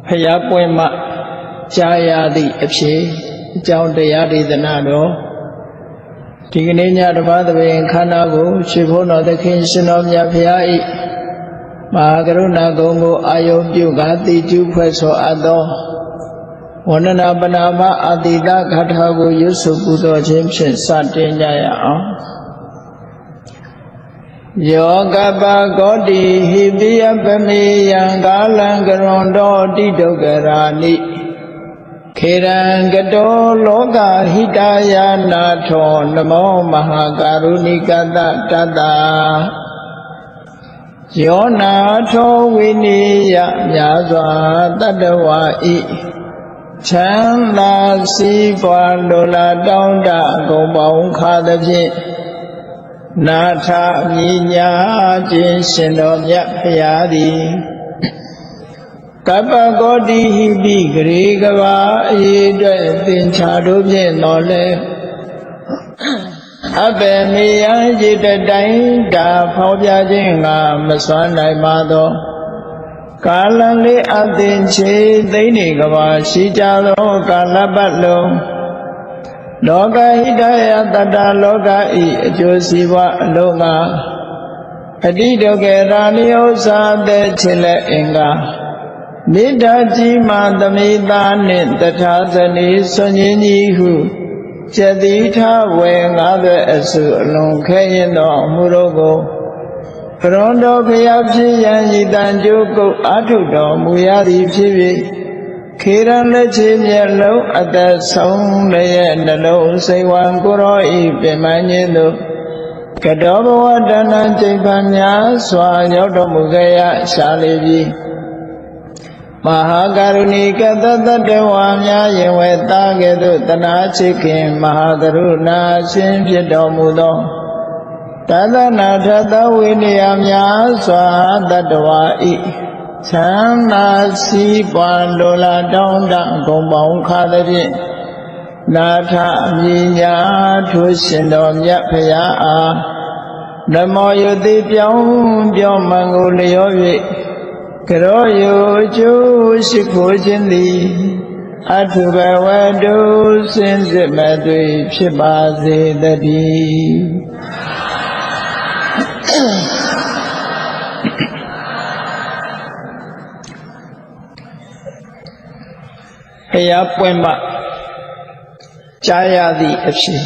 ဖျားပွင့်မှကြားရသည့်အဖြစ်အကြောင်းတရားဒေသနာတော်ဒီကနေ့ညတစ်ပါးသဘင်ခန္ဓာကိုရှင်ဘုန်းတော်သခင်ရှင်တော်မြတ်ဖျား၏မဟာကရုဏာကုံကိုအာယုပြုကာတိကျူဖွဲ့ဆိုအပ်သောဝန္ဒနာပနာမအတိတဂါထာကိုရွတ်ဆိုပူဇော်ခြင်းဖြင့်စတင်ကြရအောင်ယောကပကောတိဟိပိယပမေယံကာလံကရွန်တော်တိဒုက္ခရာနိခေရံကတောလောကဟိတယာနာထောနမောမဟာကာရုဏိကတတတယောနာထောဝိနိယမြာစွာတတ္တဝါဤချမ်းသာစီးပွားလိုလားတောင်းတဂုံပေါင်းခါသဖြင့်နာထမြညာခြင်းရှင်တော်မြတ်ဖရာသည်ကပ္ပကောတိဟိပိဂရေကဘာအရေးအတွက်သင်္ချာတို့ဖြင့်တော်လဲအဘေမေယံจิตတိုင်းတာဖော်ပြခြင်းငါမစွမ်းနိုင်ပါသောကာလလေးအသင်ချေသိနေကဘာရှိကြသောကာလပတ်လုံးလောကဟိတယတတလောကဤအကျိုးစီးပွားအလုံးငါအတိဒုက္ခရာနိဥ္စာတဲ့ချစ်လက်အင်္ဂါနိဒာကြီးမာသမိတာနှင့်တထာဇနီဆွန်ကြီးကြီးဟုကျတိထဝေ50အစုအလုံးခဲရင်သောအမှုတို့ကိုကရွန်တော်ဖျားဖြစ်ရန်ဤတန်ကျိုးကုတ်အာထုတော်မူရသည်ဖြစ်၍ခေရန်လက်ချေမျက်လုံးအသက်ဆုံးလည်းနှလုံးစိတ်ဝံကိုရောဤပင်မခြင်းသို့ကတောဘဝတဏ္ဍကျိပ္ပံများစွာရောက်တော်မူခဲ့ရရှာလေပြီမဟာကရုဏီကတတ္တဝါများရင်ဝဲသားကဲ့သို့တနာချစ်ခင်မဟာကရုဏာရှင်ဖြစ်တော်မူသောတသနာထသဝိနည်းများစွာတတ္တဝါဤချမ်းသာစီးပွားလိုလားတောင်းတဂုံပေါင်းခါသဖြင့်နာထမြညာထိုးရှင်တော်မြတ်ဖရာအားနမောယတိပြောင်းမှန်ကိုလျော၍ကရောယိုကျိုးရှိခိုးခြင်းသည်အထုဘဝတုစင်စစ်မသွေဖြစ်ပါစေတည်းဖရာပွင့်မှကြားရသည့်အဖြစ်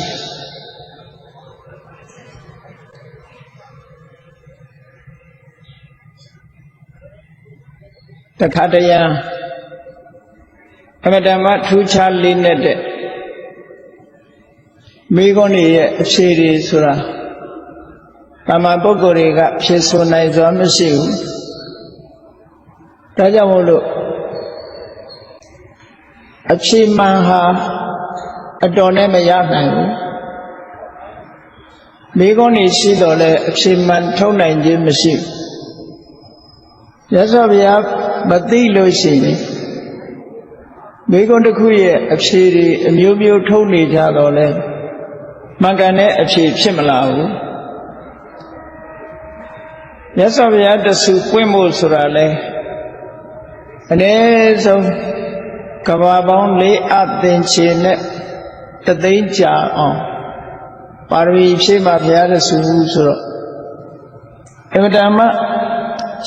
တခါတရံအမတမထူးခြားလေးနဲ့တဲ့မိဂုဏ်းရဲ့အဖြစ်တွေဆိုတာကာမပုဂ္ဂိုလ်တွေကဖြစ်ဆိုနိုင်စွာမရှိဘူးဒါကြောင့်မို့လို့အဖြစ်မှန်ဟာအတော်နဲ့မရနိုင်ဘူးမိဂုဏ်းရှိတော့လဲအဖြစ်မှန်ထုတ်နိုင်ခြင်းမရှိဘူးရသော်ဗျာမသိလို့ရှိရင်မိဂုဏ်းတစ်ခုရဲ့အဖြစ်တွေအမျိုးမျိုးထုတ်နေကြတော့လဲမှန်ကန်တဲ့အဖြစ်ဖြစ်မလာဘူးရသော်ဗျာတဆူပွင့်ဖို့ဆိုတာလဲအနည်းဆုံးကဘာပေါင်း4အသင်္ချေနဲ့တသိန်းကြာအောင်ပါရမီဖြည့်မှဘုရားတဆူဆိုတော့အမတမ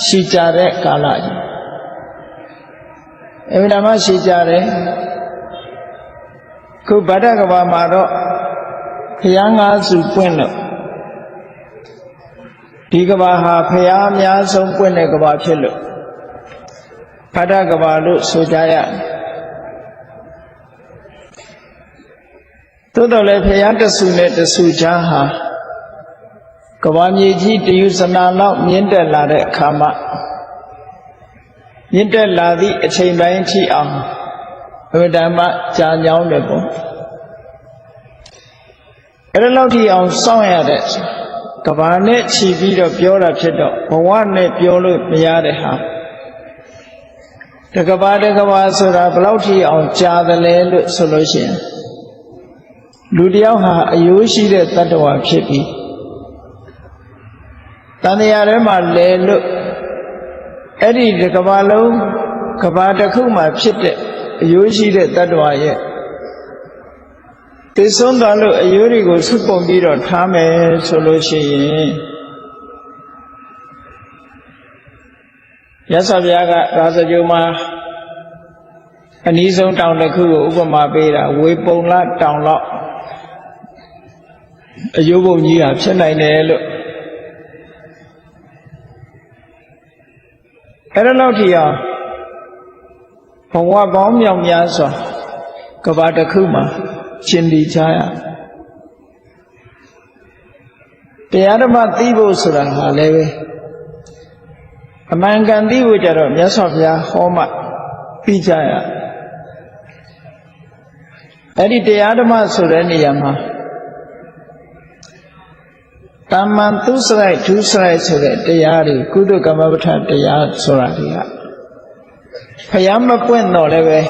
ရှိကြတဲ့ကာလကြီးအမတမရှိကြတဲ့ခုဗဒ္ဒကဘာမှာတော့ဘုရား5စုပွင့်လို့ဒီကဘာဟာဘုရားအများဆုံးပွင့်တဲ့ကဘာဖြစ်လို့ဗဒ္ဒကဘာလို့ဆိုကြရတယ်သို့တော်လည်းဖရာတဆူနဲ့တဆူချားဟာကဘာမြေကြီးတယူဇနာလောက်မြင့်တက်လာတဲ့အခါမှာမြင့်တက်လာသည့်အချိန်တိုင်းထိအောင်ဘုရားမကြာညောင်းတယ်ပေါ့အဲ့ဒါလောက်ထိအောင်စောင့်ရတဲ့ကဘာနဲ့ခြီးပြီးတော့ပြောတာဖြစ်တော့ဘဝနဲ့ပြောလို့မရတဲ့ဟာတကဘာဆိုတာဘယ်လောက်ထိအောင်ကြာတယ်လဲလို့ဆိုလို့ရှိရင်လူတယောက်ဟာအယိုးရှိတဲ့တတ္တဝါဖြစ်ပြီးတန်တရားထဲမှာလဲလို့ အဲ့ဒီကဘာလုံးကဘာတစ်ခုမှဖြစ်တဲ့အယိုးရှိတဲ့တ attva ရဲ့သိဆုံးသွားလို့အယိုးတွေကိုစုပုံပြီးတော့ထားမယ်ဆိုလို့ရှိရင်ရသော်ဘုရားကရာဇဂိုမှာအနည်းဆုံးတောင်တစ်ခုကိုဥပမာပေးတာဝေပုံလတောင်လောက်အယိုးပုံကြီးဟာဖြစ်နိုင်တယ်လို့အဲ့ဒါလောက်ထိအောင်ဘဝပေါင်းမြောက်များစွာကဘာတစ်ခုမှာရှင်းတည်ကြရတရားဓမ္မသိဖို့ဆိုတာဟာလည်းပဲအမှန်ကန်သိဖို့ကြတော့မြတ်စွာဘုရားဟောမှပြီးကြရအဲ့ဒီတရားဓမ္မဆိုတဲ့နေရာမှာတမ္မန်သူစရိုက်ဒုစရိုက်ဆိုတဲ့တရားတွေကုသကမ္မပဋ္ဌတရားဆိုတာတွေကဘုရားမပွင့်တော့လည်းပဲ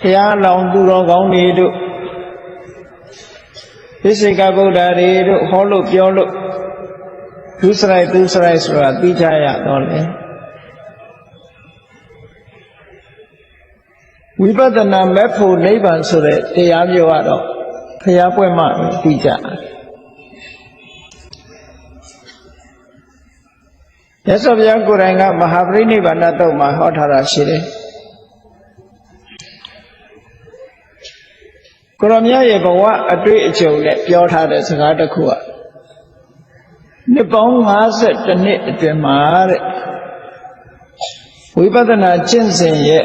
ဘုရားလောင်သူတော်ကောင်းတွေတို့ပိစိကဗုဒ္ဓတွေတို့ဟောလို့ပြောလို့ဒုစရိုက်ဆိုတာသိကြရတော့လေဝိပဿနာမဲ့ဖို့နိဗ္ဗာန်ဆိုတဲ့တရားမျိုးကတော့ဘုရားပွင့်မှသိကြရသော်ဘုရားကိုယ်တိုင်ကမဟာပရိနိဗ္ဗာန်တုတ်မှာဟောထားတာရှိတယ်ကိုရောမြတ်ရဲ့ဘဝအတွေ့အကြုံနဲ့ပြောထားတဲ့စကားတစ်ခုကနှစ်ပေါင်း52နှစ်အတွင်းမှာတဲ့ဝိပဿနာကျင့်စဉ်ရဲ့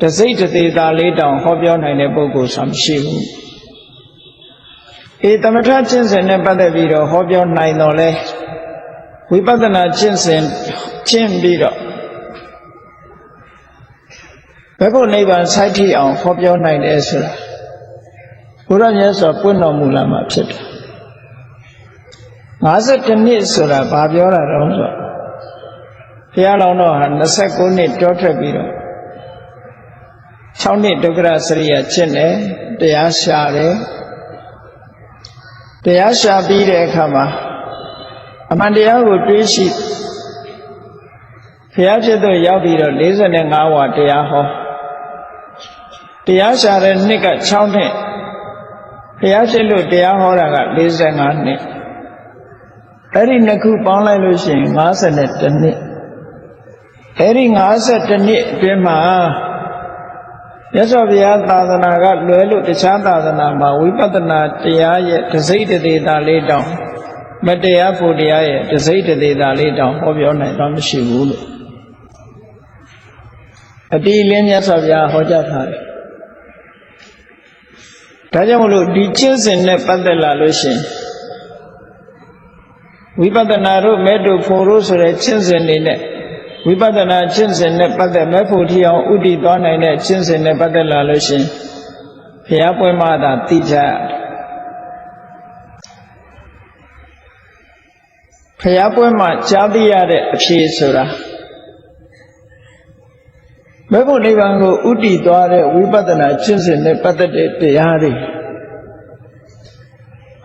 တစိတ်တသေးသားလေးတောင်ဟောပြောနိုင်တဲ့ပုဂ္ဂိုလ်ဆိုမရှိဘူးသမထကျင့်စဉ်နဲ့ပတ်သက်ပြီးတော့ဟောပြောနိုင်တော့လဲဝိပဿနာကျင့်စဉ်ကျင့်ပြီးတော့ဘယ်ဖို့နိဗ္ဗာန်ဆိုက်ထိအောင်ဟောပြောနိုင်တယ်ဆိုတာဘုရားမြတ်စွာပွင့်တော်မူလာမှာဖြစ်တယ်52နှစ်ဆိုတာဘာပြောတာတော့ဆိုဘုရားလောင်းတော်ဟာ29နှစ်တောထွက်ပြီးတော့6နှစ်ဒုက္ခရစရိယကျင့်တယ်တရားရှာတယ်တရားရှာပြီးတဲ့အခါမှာအမှန်တရားကိုတွေးရှိဘုရားဖြစ်သို့ရောက်ပြီးတော့45ဝါတရားဟောတရားရှာတဲ့နှစ်က6နှစ်ဘုရားဖြစ်လို့တရားဟောတာက45နှစ်အဲ့ဒီနှစ်ခုပေါင်းလိုက်လို့ရှိရင်52နှစ်အဲ့ဒီ52နှစ်အတွင်းမှာရသော်ဘုရားသာသနာကလွယ်လို့တခြားသာသနာမှာဝိပဿနာတရားရဲ့တစိတ်တသေးတာလေးတောင်မတရားဖို့တရားရဲ့တစိတ်တသေးတာလေးတောင်ဟောပြောနိုင်တော့မရှိဘူးလို့အတိအလင်းမြတ်စွာဘုရားဟောကြားထားတယ်ဒါကြောင့်မလို့ဒီကျင့်စဉ်နဲ့ပတ်သက်လာလို့ရှိရင်ဝိပဿနာတို့မဲ့တို့ဖို့တို့ဆိုတဲ့ကျင့်စဉ်တွေနဲ့ဝိပဿနာကျင့်စဉ်နဲ့ပတ်သက်မဲ့ဖို့ထီအောင်ဥတည်သွားနိုင်တဲ့ကျင့်စဉ်နဲ့ပတ်သက်လာလို့ရှိရင်ဘုရားပွင့်မှသာသိကြဘုရားပွင့်မှကြားသိရတဲ့အဖြေဆိုတာမဲ့ဖို့နိဗ္ဗာန်ကိုဥတည်သွားတဲ့ဝိပဿနာကျင့်စဉ်နဲ့ပတ်သက်တဲ့တရားတွေ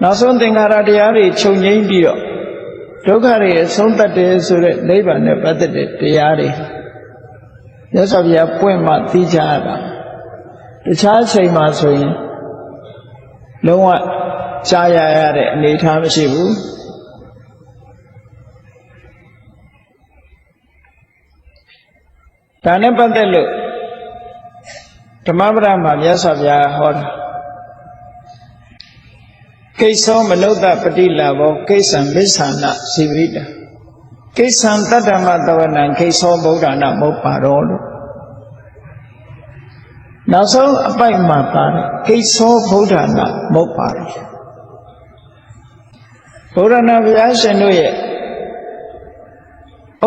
နောက်ဆုံးသင်္ခါရတရားတွေချုပ်ငြိမ်းပြီးတော့ဒုက္ခတွေအဆုံးသတ်တယ်ဆိုတဲ့နိဗ္ဗာန်နဲ့ပတ်သက်တဲ့တရားတွေမြတ်စွာဘုရားပွင့်မှသိကြရတာတခြားချိန်မှာဆိုရင်လုံးဝကြားရတဲ့အနေအထားမရှိဘူးဒါနဲ့ပတ်သက်လို့ဓမ္မပဒမှာမြတ်စွာဘုရားဟောတာကိစ္ဆောမနုဿပတိလာဘောကိစ္ဆံမစ္ဆာနစီဝိတကိစ္ဆံတတ္တမတဝနံကိစ္ဆောဗုဒ္ဓနာမုပ္ပါရောလို့နောက်ဆုံးအပိုက်မှာပါတယ်ကိစ္ဆောဗုဒ္ဓနာမုပ္ပါရောဘုရားနာဘုရားရှင်တို့ရဲ့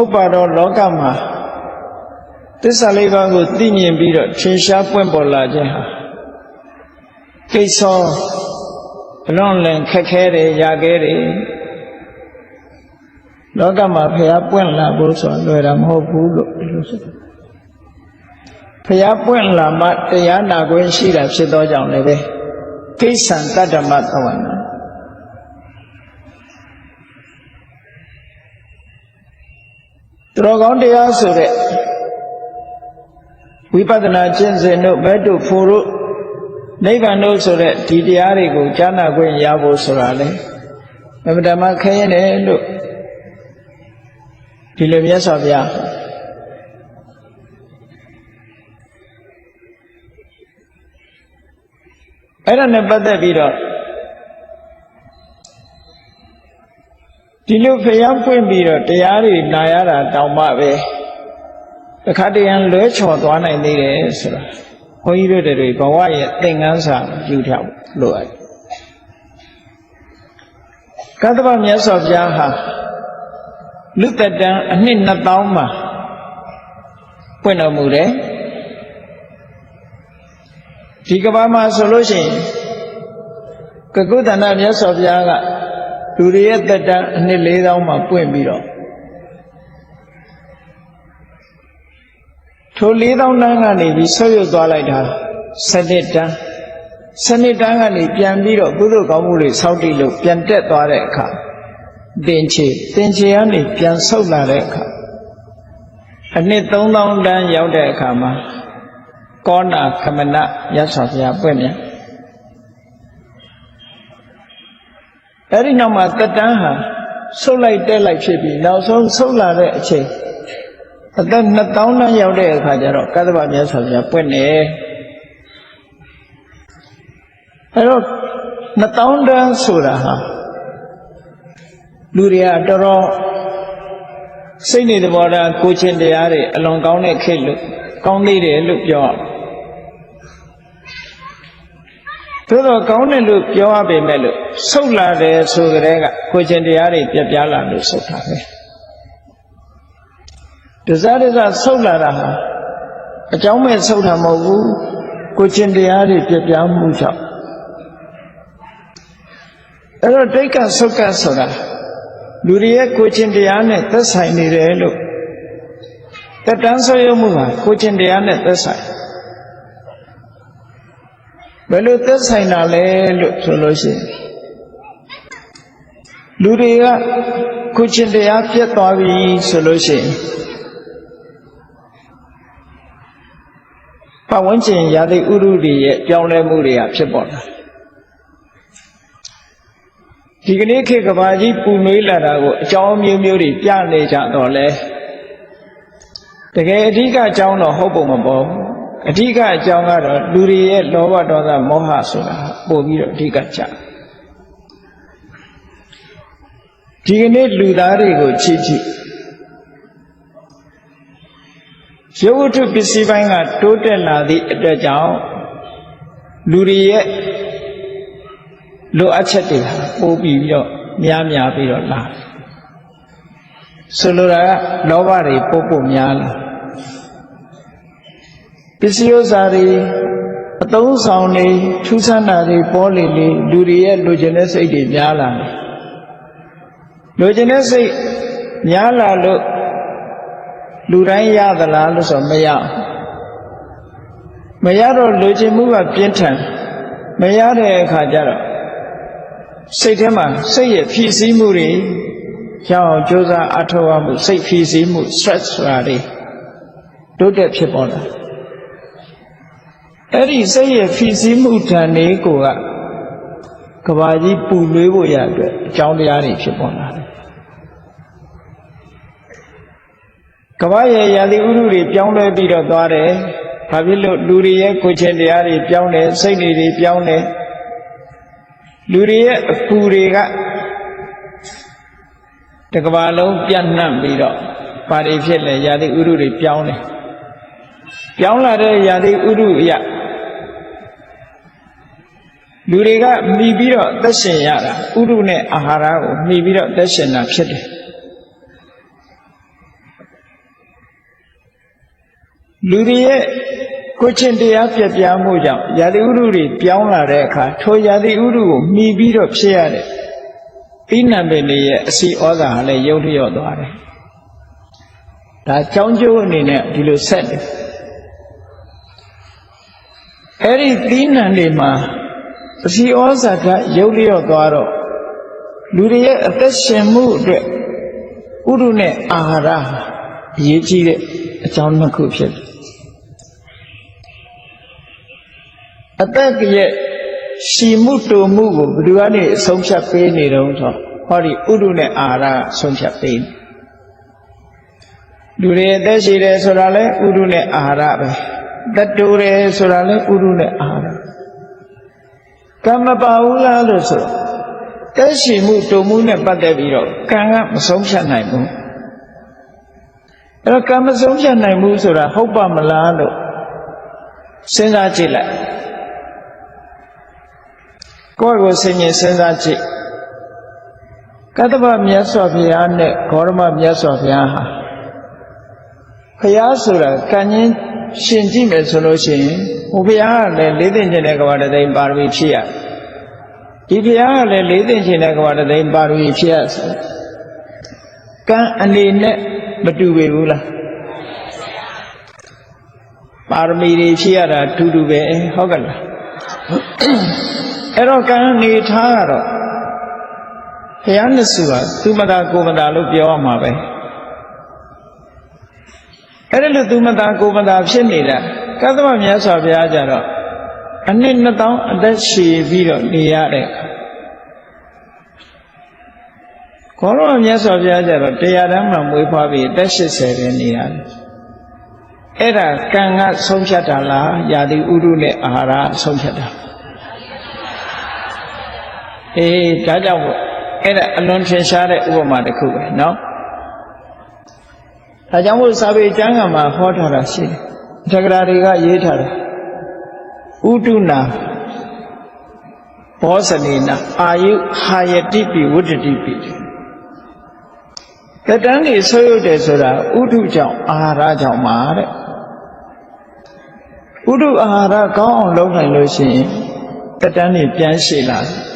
ဥပ္ပါရောလောကမှာသစ္စာလေးပါးကိုသိမြင်ပြီးတော့ထင်ရှားပွင့်ပေါ်လာခြင်းဟာကိစ္ဆောအလွန်လင်ခက်ခဲတယ်ရာခဲတယ်လောကမှာဘုရားပွင့်လာဖို့ဆိုလွယ်တာမဟုတ်ဘူးလို့ဒီလိုဆိုတယ်ဘုရားပွင့်လာမှတရားနာခွင့်ရှိတာဖြစ်သောကြောင့်လည်းပဲကိစ္ဆံတတ္တမသဝနာ တော်ကောင်းတရားဆိုတဲ့ဝိပဿနာကျင့်စဉ်တို့ဘက်တို့ဖို့တို့နိဗ္ဗာန်တို့ဆိုတဲ့ဒီတရားတွေကိုကြားနာခွင့်ရဖို့ဆိုတာလေအမှန်တမ်းခဲရင်တယ်လို့ဒီလိုမြတ်စွာဘုရားအဲ့ဒါနဲ့ပတ်သက်ပြီးတော့ဒီလိုဖျားပွင့်ပြီးတော့တရားတွေနာရတာတောင်မှပဲတစ်ခါတည်းရန်လွဲချော်သွားနိုင်သေးတယ်ဆိုတာဘုန်းကြီးတို့တွေဘဝရဲ့သင်္ကန်းစာယူထားလို့အဲ့ကတ္တဗမြတ်စွာဘုရားဟာလူသက်တမ်းအနှစ်2000မှာပွင့်တော်မူတယ်ဒီကဘာမှာဆိုလို့ရှိရင်ကကုသနာမြတ်စွာဘုရားကလူတွေရဲ့သက်တမ်းအနှစ်4000မှာပွင့်ပြီးတော့ထို4000တန်းကနေပြီးဆွတ်ရွတ်သွားလိုက်တာ7တန်း7တန်းကနေပြန်ပြီးတော့ကုသိုလ်ကောင်းမှုတွေစောင့်တည်လို့ပြန်တက်သွားတဲ့အခါသင်္ချေကနေပြန်ဆုတ်လာတဲ့အခါအနှစ်3000တန်းရောက်တဲ့အခါမှာကောနာခမနမြတ်စွာဘုရားပွင့်ပြန်အဲ့ဒီနောက်မှာတက်တန်းဟာဆုတ်လိုက်တက်လိုက်ဖြစ်ပြီးနောက်ဆုံးဆုတ်လာတဲ့အချိန်အသက်2000တန်းရောက်တဲ့အခါကျတော့ကတ္တဗမြတ်စွာဘုရားပွင့်နေအဲ့တော့2000တန်းဆိုတာဟာလူတွေကတော်တော်စိတ်နေသဘောထားကိုချင်းတရားတွေအလွန်ကောင်းတဲ့ခေတ်လို့ကောင်းသေးတယ်လို့ပြောသို့တော့ကောင်းတယ်လို့ပြောရပေမဲ့လို့ဆုတ်လာတယ်ဆိုကြတဲ့ကကိုချင်းတရားတွေပြပြလာလို့ဆုတ်တာပဲတစားဆုတ်လာတာဟာအကြောင်းမဲ့ဆုတ်တာမဟုတ်ဘူးကိုချင်းတရားတွေပြပြမှုကြောင့်အဲ့တော့ဒိဋ္ဌဆုတ်ကဆိုတာလူတွေရဲ့ကိုချင်းတရားနဲ့သက်ဆိုင်နေတယ်လို့တတန်းဆွေးရမှုဟာကိုချင်းတရားနဲ့သက်ဆိုင်ဘယ်လိုသက်ဆိုင်တာလဲလို့ဆိုလို့ရှိရင်လူတွေကကိုချင်းတရားပြတ်သွားပြီဆိုလို့ရှိရင်ပတ်ဝန်းကျင်ရာသီဥတုတွေရဲ့ပြောင်းလဲမှုတွေကဖြစ်ပေါ်လာဒီကနေ့ခေတ်ကဘာကြီးပူနွေးလာတာကိုအကြောင်းမျိုးမျိုးတွေပြနေကြတော့လဲတကယ်အဓိကအကြောင်းတော့ဟုတ်ပုံမပေါ်အဓိကအကြောင်းကတော့လူတွေရဲ့လောဘဒေါသမောဟဆိုတာပို့ပြီးတော့အဓိကကြဒီကနေ့လူသားတွေကိုချစ်ရုပ်ဝတ္ထုပစ္စည်းပိုင်းကတိုးတက်လာသည့်အတွက်ကြောင့်လူတွေရဲ့လိုအပ်ချက်တွေပို့ပြီးတော့များပြီးတော့လာဆိုလိုတာကလောဘတွေပို့များလာပစ္စည်းဥစ္စာတွေအသုံးဆောင်တွေထူးဆန်းတာတွေပေါ်လေလူတွေရဲ့လိုချင်တဲ့စိတ်တွေများလာတယ်လိုချင်တဲ့စိတ်များလာလို့လူတိုင်းရသလားလို့ဆိုမရတော့လိုချင်မှုကပြင်းထန်မရတဲ့အခါကျတော့စိတ်ထဲမှာစိတ်ရဲ့ဖြည့်ဆည်းမှုတွေကြောင့်ကြိုးစားအထောက်အမှုစိတ်ဖြည့်ဆည်းမှု stress ဆိုတာတွေတိုးတက်ဖြစ်ပေါ်လာအဲ့ဒီစိတ်ရဲ့ဖြည့်ဆည်းမှုဓာတ်တွေကိုကဘာကြီးပူနွေးဖို့ရအတွက်အကြောင်းတရားတွေဖြစ်ပေါ်လာတယ်ကဘာရဲ့ရာသီဥတုတွေပြောင်းလဲပြီးတော့သွားတယ်ဘာဖြစ်လို့လူတွေရဲ့ကိုယ်ချင်းတရားတွေပြောင်းတယ်စိတ်တွေပြောင်းတယ်လူတွေရဲ့အပူတွေကတကဘာလုံးပြန့်နှံ့ပြီးတော့ဘာတွေဖြစ်လဲရာသီဥတုတွေပြောင်းတယ်ပြောင်းလာတဲ့ရာသီဥတုအရလူတွေကမှီပြီးတော့အသက်ရှင်ရတာဥတုနဲ့အာဟာရကိုမှီပြီးတော့အသက်ရှင်တာဖြစ်တယ်လူတွေရဲ့ကိုယ်ချင်းတရားပြပြမှုကြောင့်ရာသီဥတုတွေပြောင်းလာတဲ့အခါထိုရာသီဥတုကိုမှီပြီးတော့ဖြစ်ရတဲ့သီးနှံပင်တွေရဲ့အစီဩဇာဟာလည်းရုပ်လျော့သွားတယ်ဒါကြောင်းကျိုးအနေနဲ့ဒီလိုဆက်တယ်အဲ့ဒီသီးနှံတွေမှာအစီဩဇာကရုပ်လျော့သွားတော့လူတွေရဲ့အသက်ရှင်မှုအတွက်ဥရုနဲ့အာဟာရ ရေးကြီးတဲ့အကြောင်းနှစ်ခုဖြစ်တယ်အသက်ရဲ့ရှည်မှုတူမှုကိုဘယ်သူကနေအဆုံးဖြတ်ပေးနေတော့ဆိုဟောဒီဥဒုနဲ့အာဟာရဆုံးဖြတ်ပေးနေလူတွေအသက်ရှည်တယ်ဆိုတာလဲဥဒုနဲ့အာဟာရပဲသက်တူတယ်ဆိုတာလဲဥဒုနဲ့အာဟာရကံမပါဘူးလားလို့ဆိုသက်ရှည်မှုတူမှုနဲ့ပတ်သက်ပြီးတော့ကံကမဆုံးဖြတ်နိုင်ဘူးအဲ့တော့ကံမဆုံးဖြတ်နိုင်ဘူးဆိုတာဟုတ်ပါမလားလို့စဉ်းစားကြည့်လိုက်ကကိုယ့်ကိုစဉ်းကျင်စဉ်းစားကြည့်ကတ္တဗမြတ်စွာဘုရားနဲ့ဂေါရမမြတ်စွာဘုရားဟာဘုရားဆိုတာကံချင်းရှင်ကြည့်မယ်ဆိုလို့ရှိရင်ဟိုဘုရားကလည်းလေးသိမ့်ခြင်းတဲ့ကဘာတသိမ့်ပါရမီဖြစ်ရဒီဘုရားကလည်းလေးသိမ့်ခြင်းတဲ့ကဘာတသိမ့်ပါရမီဖြစ်ရဆိုကံအနေနဲ့မတူပေဘူးလားပါရမီတွေဖြစ်ရတာတူတူပဲဟုတ်ကဲ့လားအဲ့တော့ကံအနေထားကတော့ဘုရားနှစ်စုကသူမတာကိုမတာလို့ပြောရမှာပဲအဲ့ဒါလို့သူမတာကိုမတာဖြစ်နေတာကတ္တဗမြတ်စွာဘုရားကြတော့အနှစ်2000အသက်ရှည်ပြီးတော့နေရတဲ့ခေါ်တော့မြတ်စွာဘုရားကြတော့တရားဓမ္မမွေးဖွားပြီးအသက်80ပဲနေရတယ်အဲ့ဒါကံကဆုံးဖြတ်တာလားယာတိဥဒုနဲ့အာဟာရဆုံးဖြတ်တာအေးဒါကြောင့်အဲ့ဒါအလွန်ထင်ရှားတဲ့ဥပမာတစ်ခုပဲเนาะဒါကြောင့်မို့စာပေကျမ်းဂန်မှာဟောထားတာရှိတယ်သက္ကရာတွေကရေးထားတယ်ဥဒုနာဘောဇနေနာအာယုဟာယတိပိဝတ္တတိပိကတန်းကြီးဆိုးရုပ်တယ်ဆိုတာဥဒုကြောင့်အာဟာရကြောင့်ပါတဲ့ဥဒုအာဟာရကောင်းအောင်လုပ်နိုင်လို့ရှိရင်ကတန်းကြီးပြန်ရှည်လာတယ်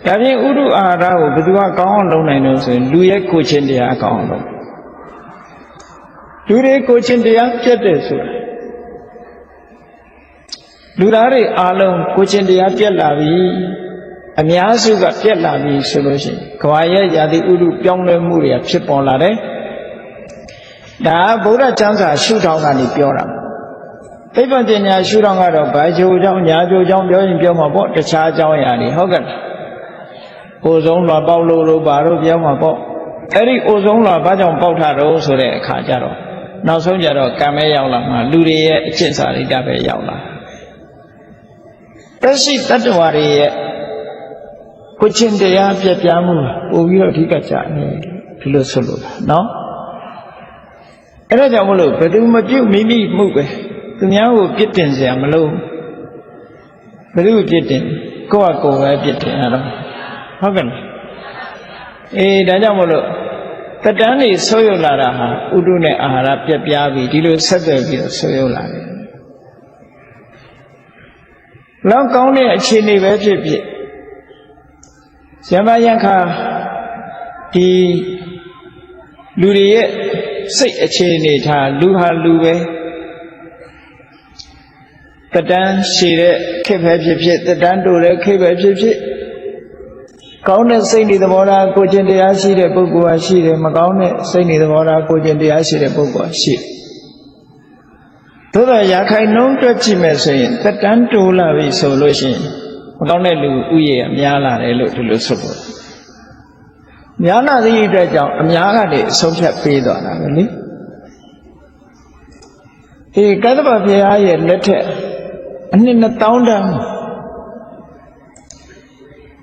ဒါဖြင့်ဥဒုအာဟာရကိုဘယ်သူကကောင်းအောင်လုပ်နိုင်လို့ဆိုရင်လူရဲ့ကိုယ်ချင်းတရားကောင်းအောင်လုပ်လူတွေကိုယ်ချင်းတရားပြတ်တယ်ဆိုတာလူသားတွေအားလုံးကိုယ်ချင်းတရားပြတ်လာပြီအများစုကပြတ်လာပြီဆိုလို့ရှိရင်ကဘာရဲ့ယာတိဥဒုပြောင်းလဲမှုတွေဖြစ်ပေါ်လာတယ်ဒါဗုဒ္ဓကျမ်းစာရှုထောင့်ကနေပြောတာသိပ္ပံပညာရှုထောင့်ကတော့ဘာချိုးကြောင့်ညာချိုးကြောင့်ပြောရင်ပြောမှာပေါ့တခြားအကြောင်းအရာတွေဟုတ်ကဲ့အိုဆုံးလွာပေါက်လို့ဘာလို့ပြောမှာပေါ့အဲ့ဒီအိုဆုံးလွာဘာကြောင့်ပေါက်တာတော့ဆိုတဲ့အခါကျတော့နောက်ဆုံးကျတော့ကံမဲရောက်လာမှလူတွေရဲ့အကျင့်စာရိတ္တပဲရောက်လာသက်ရှိတတ္တဝါတွေရဲ့ကိုချင်းတရားပြပြမှုပို့ပြီးတော့အဓိကကျနေဒီလိုဆိုလို့เนาะအဲ့ဒါကြောင့်မလို့ဘယ်သူမပြုတ်မိမိမှုပဲသူများကိုပြစ်တင်စရာမလိုဘယ်သူပြစ်တင်ကိုယ့်ဟာကိုယ်ပဲပြစ်တင်ရတော့ဟုတ်ကဲ့အေးဒါကြောင့်မလို့တတန်းနေဆိုးရုံလာတာဟာဥဒုနဲ့အာဟာရပြပြပြီးဒီလိုဆက်သွယ်ပြီးဆိုးရုံလာတယ်လောက်ကောင်းတဲ့အခြေအနေပဲဖြစ်ဖြစ်ဇမယံခါဒီလူတွေရဲ့စိတ်အခြေအနေထားလူဟာလူပဲတတန်းရှည်တဲ့ခေတ်ပဲဖြစ်ဖြစ်တတန်းတိုတဲ့ခေတ်ပဲဖြစ်ဖြစ်ကောင်းတဲ့စိတ်နေသဘောထားကိုကျင့်တရားရှိတဲ့ပုဂ္ဂိုလ်ဟာရှိတယ်မကောင်းတဲ့စိတ်နေသဘောထားကိုကျင့်တရားရှိတဲ့ပုဂ္ဂိုလ်ဟာရှိသို့သောရာခိုင်နှုန်းတွက်ကြည့်မယ်ဆိုရင်တတန်းတိုလာပြီဆိုလို့ရှိရင်မကောင်းတဲ့လူဥယေများလာတယ်လို့ဒီလိုဆိုလို့များလာသည့်အတွက်ကြောင့်အများကနေအဆုံးဖြတ်ပေးသွားတာပဲလေအေးကတ္တဗဘုရားရဲ့လက်ထက်အနှစ်2000တန်း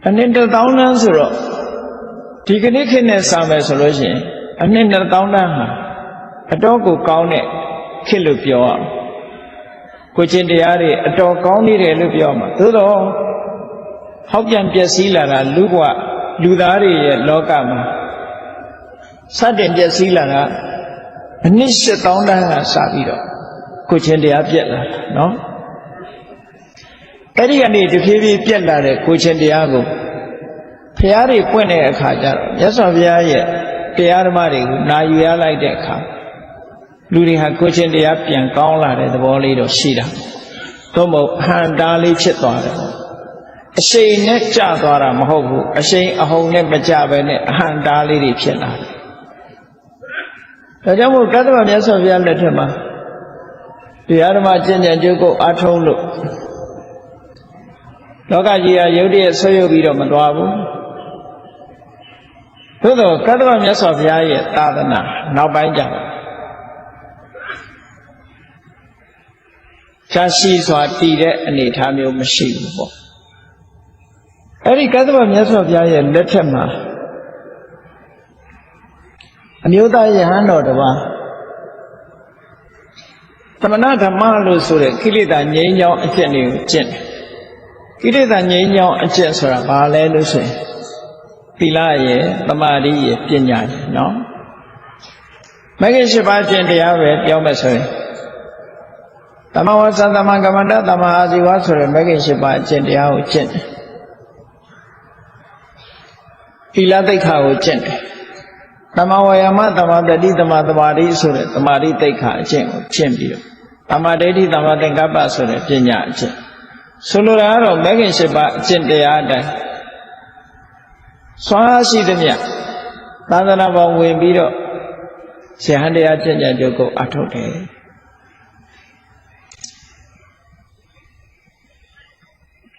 အနှစ်1000တန်းဆိုတော့ဒီကနေ့ခေတ်နဲ့စာမယ်ဆိုလို့ရှိရင်အနှစ်1000တန်းဟာအတော်ကိုကောင်းတဲ့ခေတ်လို့ပြောရအောင်ကိုချင်းတရားတွေအတော်ကောင်းနေတယ်လို့ပြောမှာသို့တော့ဟောက်ပြန်ပျက်စီးလာတာလူသားတွေရဲ့လောကမှာစတင်ပျက်စီးလာတာအနှစ်7000တန်းကစပြီးတော့ကိုချင်းတရားပြက်လာတာနော်အဲ့ဒီကနေတဖြည်းဖြည်းပြက်လာတဲ့ကိုချင်းတရားကိုဖျားတွေပွင့်တဲ့အခါကျတော့မြတ်စွာဘုရားရဲ့တရားဓမ္မတွေကိုနာယူရလိုက်တဲ့အခါလူတွေဟာကိုချင်းတရားပြန်ကောင်းလာတဲ့သဘောလေးတော့ရှိတာသို့မဟုတ်ဟန်တာလေးဖြစ်သွားတယ်အရှိန်နဲ့ကျသွားတာမဟုတ်ဘူးအရှိန်အဟုန်နဲ့မကျပဲနဲ့အဟန်တာလေးတွေဖြစ်လာတယ် ဒါကြောင့်မို့ကတ္တဗမြတ်စွာဘုရားလက်ထက်မှာတရားဓမ္မကျင့်ကြံကြိုးကိုအားထုတ်လို့လောကကြီးဟာရုပ်တရက်ဆွေးရုပ်ပြီးတော့မသွားဘူးသို့တော့ကတ္တဗမြတ်စွာဘုရားရဲ့သာသနာနောက်ပိုင်းကျတော့ရှားရှိစွာတည်တဲ့အနေအထားမျိုးမရှိဘူးပေါ့အဲ့ဒီကတ္တဗမြတ်စွာဘုရားရဲ့လက်ထက်မှာအမျိုးသားယဟန်တော်တစ်ပါးသမဏဓမ္မလို့ဆိုတဲ့ကိလေသာငြိမ်းချောင်းအကျင့်တွေကိုကျင့်တယ်ကိလေသာငြိမ်းချောင်းအကျင့်ဆိုတာဘာလဲလို့ဆိုရင်သီလရဲ့သမာဓိရဲ့ပညာရဲ့နော်မဂ္ဂင်၈ပါးကျင့်တရားပဲပြောမယ်ဆိုရင်သမဝါစာသမကမ္မန္တသမအာဇီဝဆိုတဲ့မဂ္ဂင်၈ပါးအကျင့်တရားကိုကျင့်တယ်သီလသိက္ခာကိုကျင့်တယ်သမဝါယာမသမတတိသမသမာဓိဆိုတဲ့သမာဓိသိက္ခာအကျင့်ကိုကျင့်ပြီးတော့သမဒိဋ္ဌိသမသင်္ကပ္ပဆိုတဲ့ပညာအကျင့်ဆိုလိုတာကတော့မဂ္ဂင်၈ပါးအကျင့်တရားအတိုင်းစွမ်းအားရှိသမျှသာသနာပေါ်ဝင်ပြီးတော့ဆရာဟန်တရားကျင့်ကြံကြိုးကိုအထုတ်တယ်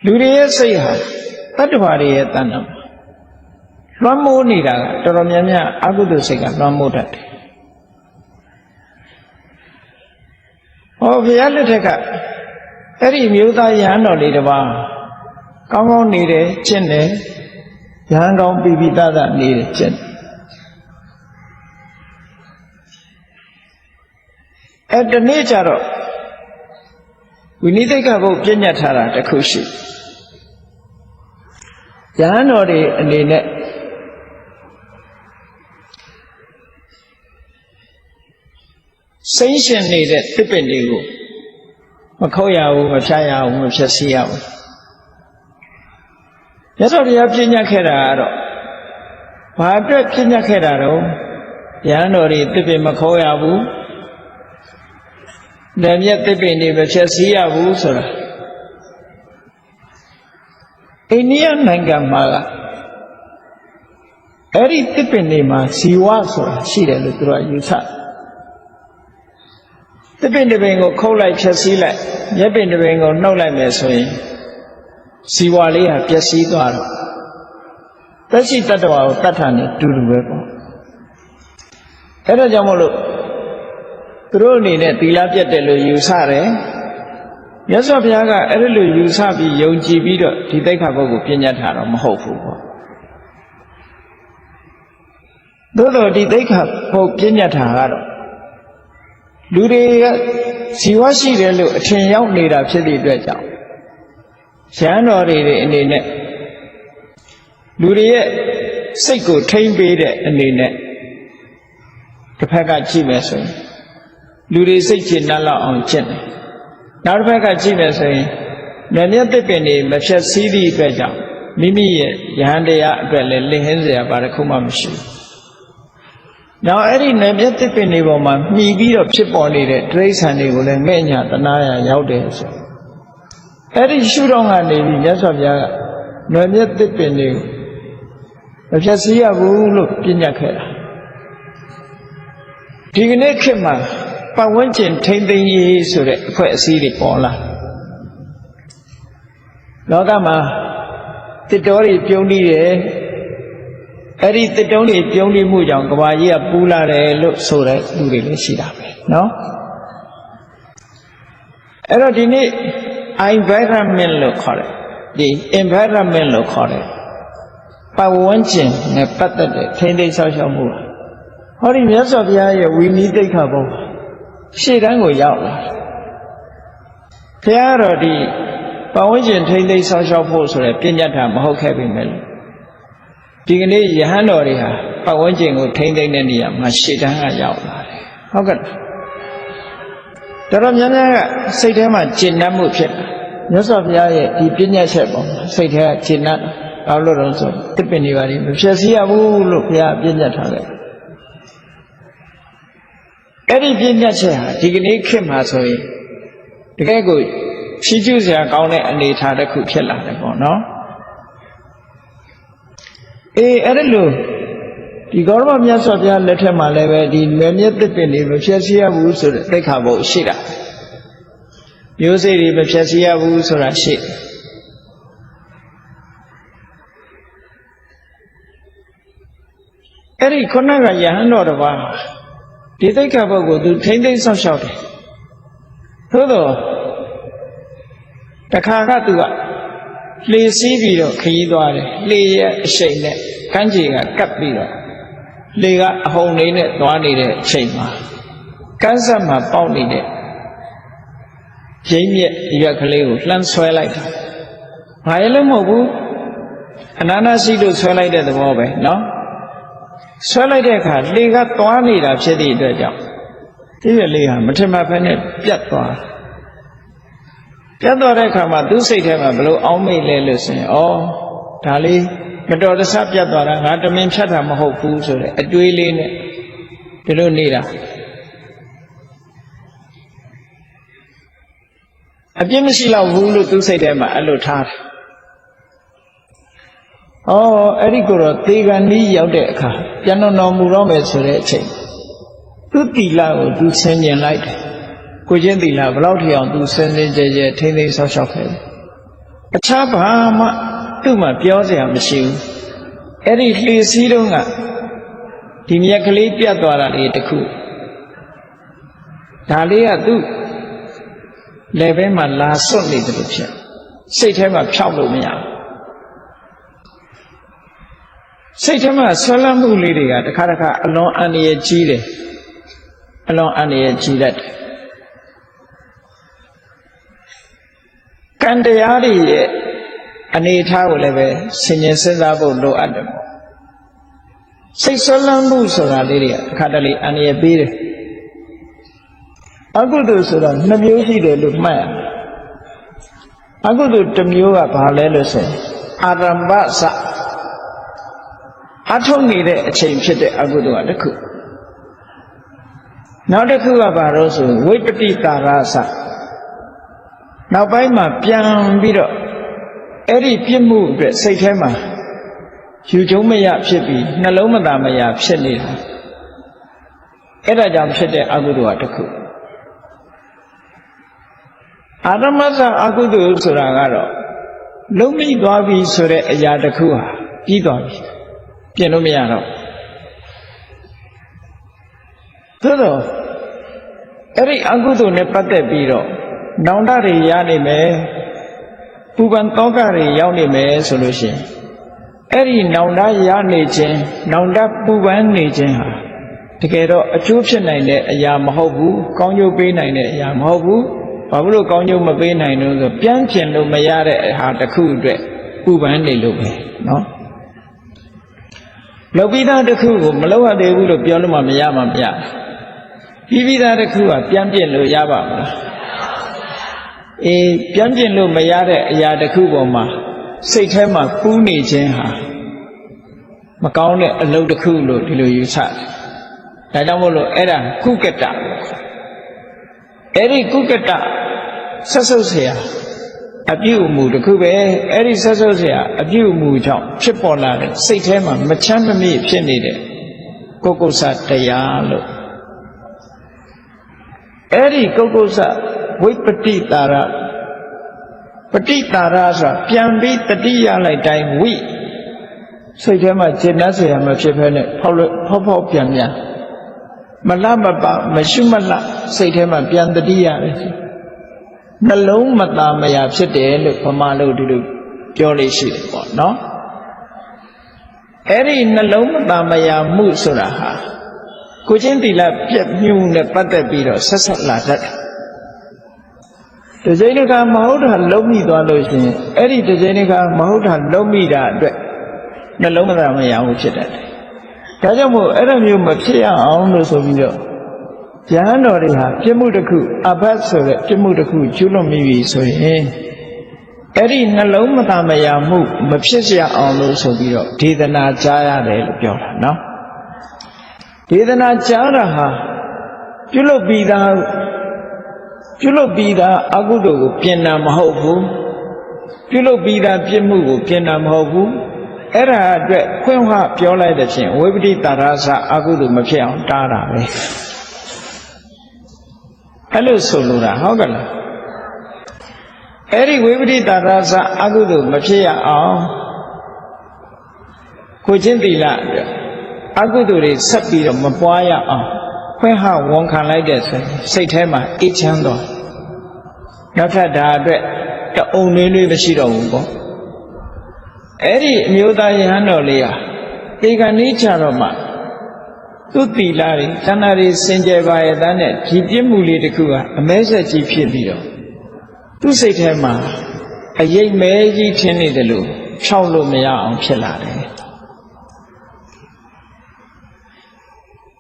လူတွေရဲ့စိတ်ဟာတတ္တဝါတွေရဲ့တဏ္ဍာလွှမ်းမိုးနေတာကတော်တော်များများအကုသိုလ်စိတ်ကလွှမ်းမိုးတတ်တယ်ဟောဘုရားလက်ထက်ကအဲ့ဒီမျိုးသားယဟန်တော်လေးတစ်ပါးကောင်းကောင်းနေတယ်ကျင့်တယ်ယဟန်ကောင်းပြီးပြီးသားသားနေတယ်ကျင့်တယ်အဲ့ဒီနေ့ကျတော့ဝိနည်းသိက္ခာပုဒ်ပြညတ်ထားတာတစ်ခုရှိယဟန်တော်တွေအနေနဲ့စိမ့်ရှင်နေတဲ့တစ်ပင်တွေကိုမခုတ်ရဘူးမဖြတ်ရဘူးမဖြတ်စီရဘူးမြတ်စွာဘုရားပြညတ်ခဲ့တာကတော့ဘာအတွက်ပြညတ်ခဲ့တာတော့ယဟန်တော်တွေတစ်ပင်မခုတ်ရဘူးလက်မြတ်တစ်ပင်တွေမဖြတ်စီရဘူးဆိုတာအိန္ဒိယနိုင်ငံမှာကအဲ့ဒီတစ်ပင်တွေမှာဇီဝဆိုတာရှိတယ်လို့သူတို့ယူဆတစ်ပင်တစ်ပင်ကိုခုတ်လိုက်ဖြတ်စည်းလိုက်မြက်ပင်တစ်ပင်ကိုနှုတ်လိုက်မယ်ဆိုရင်ဇီဝလေးဟာပျက်စီးသွားတော့သက်ရှိတတ္တဝါကိုတတ်တာနဲ့တူတူပဲပေါ့အဲ့ဒါကြောင့်မို့လို့သူတို့အနေနဲ့သီလပြတ်တယ်လို့ယူဆတယ်မြတ်စွာဘုရားကအဲ့ဒါလိုယူဆပြီးယုံကြည်ပြီးတော့ဒီသိက္ခာပုဒ်ကိုပြညတ်ထားတော့မဟုတ်ဘူးပေါ့သို့တော့ဒီသိက္ခာပုဒ်ပြညတ်ထားကတော့လူတွေကဇီဝရှိတယ်လို့အထင်ရောက်နေတာဖြစ်တဲ့အတွက်ကြောင့်ရဟန်းတော်တွေအနေနဲ့လူတွေရဲ့စိတ်ကိုထိမ့်ပေးတဲ့အနေနဲ့တစ်ဖက်ကကြည့်မယ်ဆိုရင်လူတွေစိတ်ချနှံ့လောက်အောင်ကျင့်တယ်နောက်တစ်ဖက်ကကြည့်မယ်ဆိုရင်နယ်မြတ်တစ်ပင်တွေမဖြတ်စည်းသည့်အတွက်ကြောင့်မိမိရဲ့ယဟန်တရားအတွက်လည်းလင်ဟင်းစရာဘာတစ်ခုမှမရှိဘူး။နောက်အဲ့ဒီနယ်မြတ်တစ်ပင်တွေပေါ်မှာမှီပြီးတော့ဖြစ်ပေါ်နေတဲ့တိရစ္ဆာန်တွေကိုလည်းမဲ့ညာတနာရရောက်တယ်ဆို။အဲ့ဒီရှုတော့ကနေပြီးမြတ်စွာဘုရားကနယ်မြတ်တစ်ပင်တွေကိုမဖြတ်စည်းရဘူးလို့ပြညတ်ခဲ့တာ။ဒီကနေ့ခေတ်မှာပတ်ဝန်းကျင်ထိမ့်သိမ်းရေးဆိုတဲ့အဖွဲ့အစည်းတွေပေါ်လာလောကမှာတစ်တော်တွေပြုံးနေတယ်အဲ့ဒီတစ်တုံးတွေပြုံးနေမှုကြောင့်ကဘာကြီးကပူလာတယ်လို့ဆိုတဲ့လူတွေလည်းရှိတာပဲเนาะအဲ့တော့ဒီနေ့ environment လို့ခေါ်တယ်ဒီ environment လို့ခေါ်တယ်ပတ်ဝန်းကျင်နဲ့ပတ်သက်တဲ့ထိန်းသိမ်းဆောက်ရှောက်မှုဟောဒီမြတ်စွာဘုရားရဲ့ဝိနည်းသိက္ခာပုဒ်ရှေ့တန်းကိုရောက်လာဘုရားတော်ဒီပတ်ဝန်းကျင်ထိန်းသိမ်းဆောက်ရှောက်ဖို့ဆိုတဲ့ပြညတ်တာမဟုတ်ခဲ့ပေမဲ့ဒီကနေ့ယဟန်တော်တွေဟာပတ်ဝန်းကျင်ကိုထိန်းသိမ်းတဲ့နေရာမှာရှေ့တန်းကရောက်လာတယ်ဟုတ်ကဲ့တော်များများကစိတ်ထဲမှာကျဉ်းနှံ့မှုဖြစ်တာမြတ်စွာဘုရားရဲ့ဒီပြညတ်ချက်ပေါ်မှာစိတ်ထဲကကျဉ်းနှံ့ဘာလို့လဲဆိုတစ်ပင်တွေပါလိမဖြည့်ဆည်းရဘူးလို့ဘုရားပြညတ်ထားတယ်အဲ့ဒီပြညတ်ချက်ဟာဒီကနေ့ခေတ်မှာဆိုရင်တကယ်ကိုဖြည့်ကျူးစရာကောင်းတဲ့အနေအထားတစ်ခုဖြစ်လာတယ်ပေါ့နော်အဲ့ဒါလို့ ဒီဂေါရမမြတ်စွာဘုရားလက်ထက်မှာလည်းပဲဒီနယ်မြတ်တစ်ပင်တွေမဖြတ်စီရဘူးဆိုတဲ့သိက္ခာပုဒ်ရှိတာမျိုးစေ့တွေမဖြတ်စီရဘူးဆိုတာရှိအဲ့ဒီခုနကယဟန်တော်တစ်ပါးဒီသိက္ခာပုဒ်ကိုသူထိမ့်သိမ့်ဆောက်ရှောက်တယ်သို့တော့တခါကသူကလှေစီးပြီးတော့ခရီးသွားတယ်လှေရဲ့အရှိန်နဲ့ကမ်းခြေကကပ်ပြီးတော့လေကအဟုန်လေးနဲ့သွားနေတဲ့အချိန်မှာကန်းဆက်မှာပေါက်နေတဲ့ရင်းမြက်ရွက်ကလေးကိုလှမ်းဆွဲလိုက်တာ။ဘာလည်းမဟုတ်ဘူးအနာနာရှိလို့ဆွဲလိုက်တဲ့သဘောပဲနော်။ဆွဲလိုက်တဲ့အခါလေကသွားနေတာဖြစ်တဲ့အတွက်ကြောင့်ဒီရလေးဟာမထင်မှတ်ဖက်နဲ့ပြတ်သွား။ပြတ်သွားတဲ့အခါမှာသူ့စိတ်ထဲမှာဘလို့အောင်းမိတ်လဲလို့ဆိုရင်ဩဒါလေးမတော်တဆပြတ်သွားတာငါတမင်ဖြတ်တာမဟုတ်ဘူးဆိုတဲ့အတွေးလေးနဲ့ဒီလိုနေတာအပြစ်မရှိတော့ဘူးလို့သူစိတ်ထဲမှာအဲ့လိုထားတယ်။အဲ့ဒီကိုတော့သေကံဤရောက်တဲ့အခါပြန်တော်မူတော့မယ်ဆိုတဲ့အချိန်သူတီလာကိုသူဆင်ញင်လိုက်တယ်။ကိုချင်းတီလာဘလောက်ထီအောင်သူစင်စင်ကြဲကြဲထိမ့်သိမ်းဆောက်ရှောက်ခဲ့တယ်။အခြားဘာမှသူ့မှာပြောစရာမရှိဘူးအဲ့ဒီလှေစီးတော့ကဒီမြက်ကလေးပြတ်သွားတာလေးတခုဒါလေးကသူ့လေဘဲမှာလာစွတ်နေတယ်လို့ဖြစ်စိတ်ထဲမှာဖြောက်လို့မရဘူးစိတ်ထဲမှာဆွဲလန်းမှုလေးတွေကတစ်ခါတစ်ခါအလွန်အန္တရာယ်ကြီးတယ်အလွန်အန္တရာယ်ကြီးတတ်တယ်ကံတရားတွေရဲ့အနေထားကိုလည်းပဲဆင်ញင်စဉ်းစားဖို့လိုအပ်တယ်ပေါ့စိတ်ဆွလန်းမှုဆိုတာလေးတွေကအခါတလေအန္တရာယ်ပေးတယ်အကုသိုလ်ဆိုတာ2မျိုးရှိတယ်လို့မှတ်ရအကုသိုလ်တစ်မျိုးကဘာလဲလို့ဆိုရင်အာရမ္ဗစအထုံးနေတဲ့အချိန်ဖြစ်တဲ့အကုသိုလ်ကတစ်ခုနောက်တစ်ခုကဘာလို့ဆိုဝိပတိတာရစနောက်ပိုင်းမှာပြန်ပြီးတော့အဲ့ဒီပြစ်မှုအတွက်စိတ်ထဲမှာယူကျုံမရဖြစ်ပြီးနှလုံးမသာမရဖြစ်နေတာအဲ့ဒါကြောင့်ဖြစ်တဲ့အကုသိုလ်ကတစ်ခုအာရမစအကုသိုလ်ဆိုတာကတော့လုံးမိသွားပြီဆိုတဲ့အရာတစ်ခုဟာပြီးသွားပြီပြင်လို့မရတော့သို့တော့အဲ့ဒီအကုသိုလ်နဲ့ပတ်သက်ပြီးတော့နောင်တတွေရနေမယ်ပူပန်တောကတွေရောက်နေမယ်ဆိုလို့ရှိရင်အဲ့ဒီနောင်တရနေခြင်းနောင်တပူပန်နေခြင်းဟာတကယ်တော့အကျိုးဖြစ်နိုင်တဲ့အရာမဟုတ်ဘူးကောင်းကျိုးပေးနိုင်တဲ့အရာမဟုတ်ဘူးဘာလို့ကောင်းကျိုးမပေးနိုင်လို့ဆိုပြန်ပြင်လို့မရတဲ့ဟာတစ်ခုအတွက်ပူပန်နေလို့ပဲနော်လောက်ပြီးသားတစ်ခုကိုမလောက်ရသေးဘူးလို့ပြောလို့မှမရမှာမရပြီးပြီးသားတစ်ခုကပြန်ပြင်လို့ရပါမလားပြန်ပြင်လို့မရတဲ့အရာတစ်ခုပေါ်မှာစိတ်ထဲမှာပူးနေခြင်းဟာမကောင်းတဲ့အလုပ်တစ်ခုလို့ဒီလိုယူဆတယ်ဒါကြောင့်မို့လို့အဲ့ဒါကုကတအဲ့ဒီကုကတဆက်ဆုပ်เสียအပြုအမူတစ်ခုပဲအဲ့ဒီဆက်ဆုပ်เสียအပြုအမူကြောင့်ဖြစ်ပေါ်လာတဲ့စိတ်ထဲမှာမချမ်းမမြေ့ဖြစ်နေတဲ့ကုက္ကုဆတရားလို့အဲ့ဒီကုက္ကုဆဝိပတိတာရပฏิတာရဆိုတာပြန်ပြီးတတိယလိုက်တိုင်းဝိစိတ်ထဲမှာရှင်းနှက်เสียမဖြစ်ဘဲနဲ့ဖောက်ပြန်မလမပမရှိမလစိတ်ထဲမှာပြန်တတိယရတယ်နှလုံးမသာမယာဖြစ်တယ်လို့ဗမာလို့ဒီလိုပြောလို့ရှိတယ်ပေါ့နော်အဲ့ဒီနှလုံးမသာမယာမှုဆိုတာဟာကိုချင်းတိလပြက်မြူးနဲ့ပတ်သက်ပြီးတော့ဆက်ဆက်လာတတ်တယ်တစ်ချိန်တစ်ခါမဟုတ်တာလုံးမိသွားလို့ရှိရင်အဲ့ဒီတစ်ချိန်တစ်ခါမဟုတ်တာလုံးမိတာအတွက်နှလုံးမသာမယာမှုဖြစ်တတ်တယ်ဒါကြောင့်မို့အဲ့လိုမျိုးမဖြစ်ရအောင်လို့ဆိုပြီးတော့ဉာဏ်တော်တွေဟာပြစ်မှုတစ်ခုအဘတ်ဆိုတဲ့ပြစ်မှုတစ်ခုကျူးလွန်မိပြီဆိုရင်အဲ့ဒီနှလုံးမသာမယာမှုမဖြစ်ရအောင်လို့ဆိုပြီးတော့ဒေသနာကြားရတယ်လို့ပြောတာနော်ဒေသနာကြားတာဟာပြုလုပ်ပြီးသားအကုသိုလ်ကိုပြင်တာမဟုတ်ဘူးပြုလုပ်ပြီးသားပြစ်မှုကိုပြင်တာမဟုတ်ဘူး အဲ့ဒါအတွက်ခွင့်ဟပြောလိုက်တဲ့ဖြင့်ဝိပတိတာရစအကုသိုလ်မဖြစ်အောင်တားတာပဲအဲ့လိုဆိုလိုတာဟုတ်ကဲ့လားအဲ့ဒီဝိပတိတာရစအကုသိုလ်မဖြစ်ရအောင်ကိုချင်းသီလအတွက်အကုသိုလ်တွေဆက်ပြီးတော့မပွားရအောင်ခွင့်ဟဝန်ခံလိုက်တဲ့ဆိုရင်စိတ်ထဲမှာအေးချမ်းသွားနောက်ထပ်ဒါအတွက်တအုံလေးလေးမရှိတော့ဘူးပေါ့အဲ့ဒီအမျိုးသားယဟန်တော်လေးဟာဒီကနေ့ကြတော့မှသူ့သီလတွေသန္တာတွေစင်ကြယ်ပါရဲ့သားနဲ့ဒီပြစ်မှုလေးတစ်ခုကအမဲဆက်ကြီးဖြစ်ပြီးတော့သူ့စိတ်ထဲမှာအယိတ်မဲကြီးထင်းနေတယ်လို့ဖြောက်လို့မရအောင်ဖြစ်လာတယ်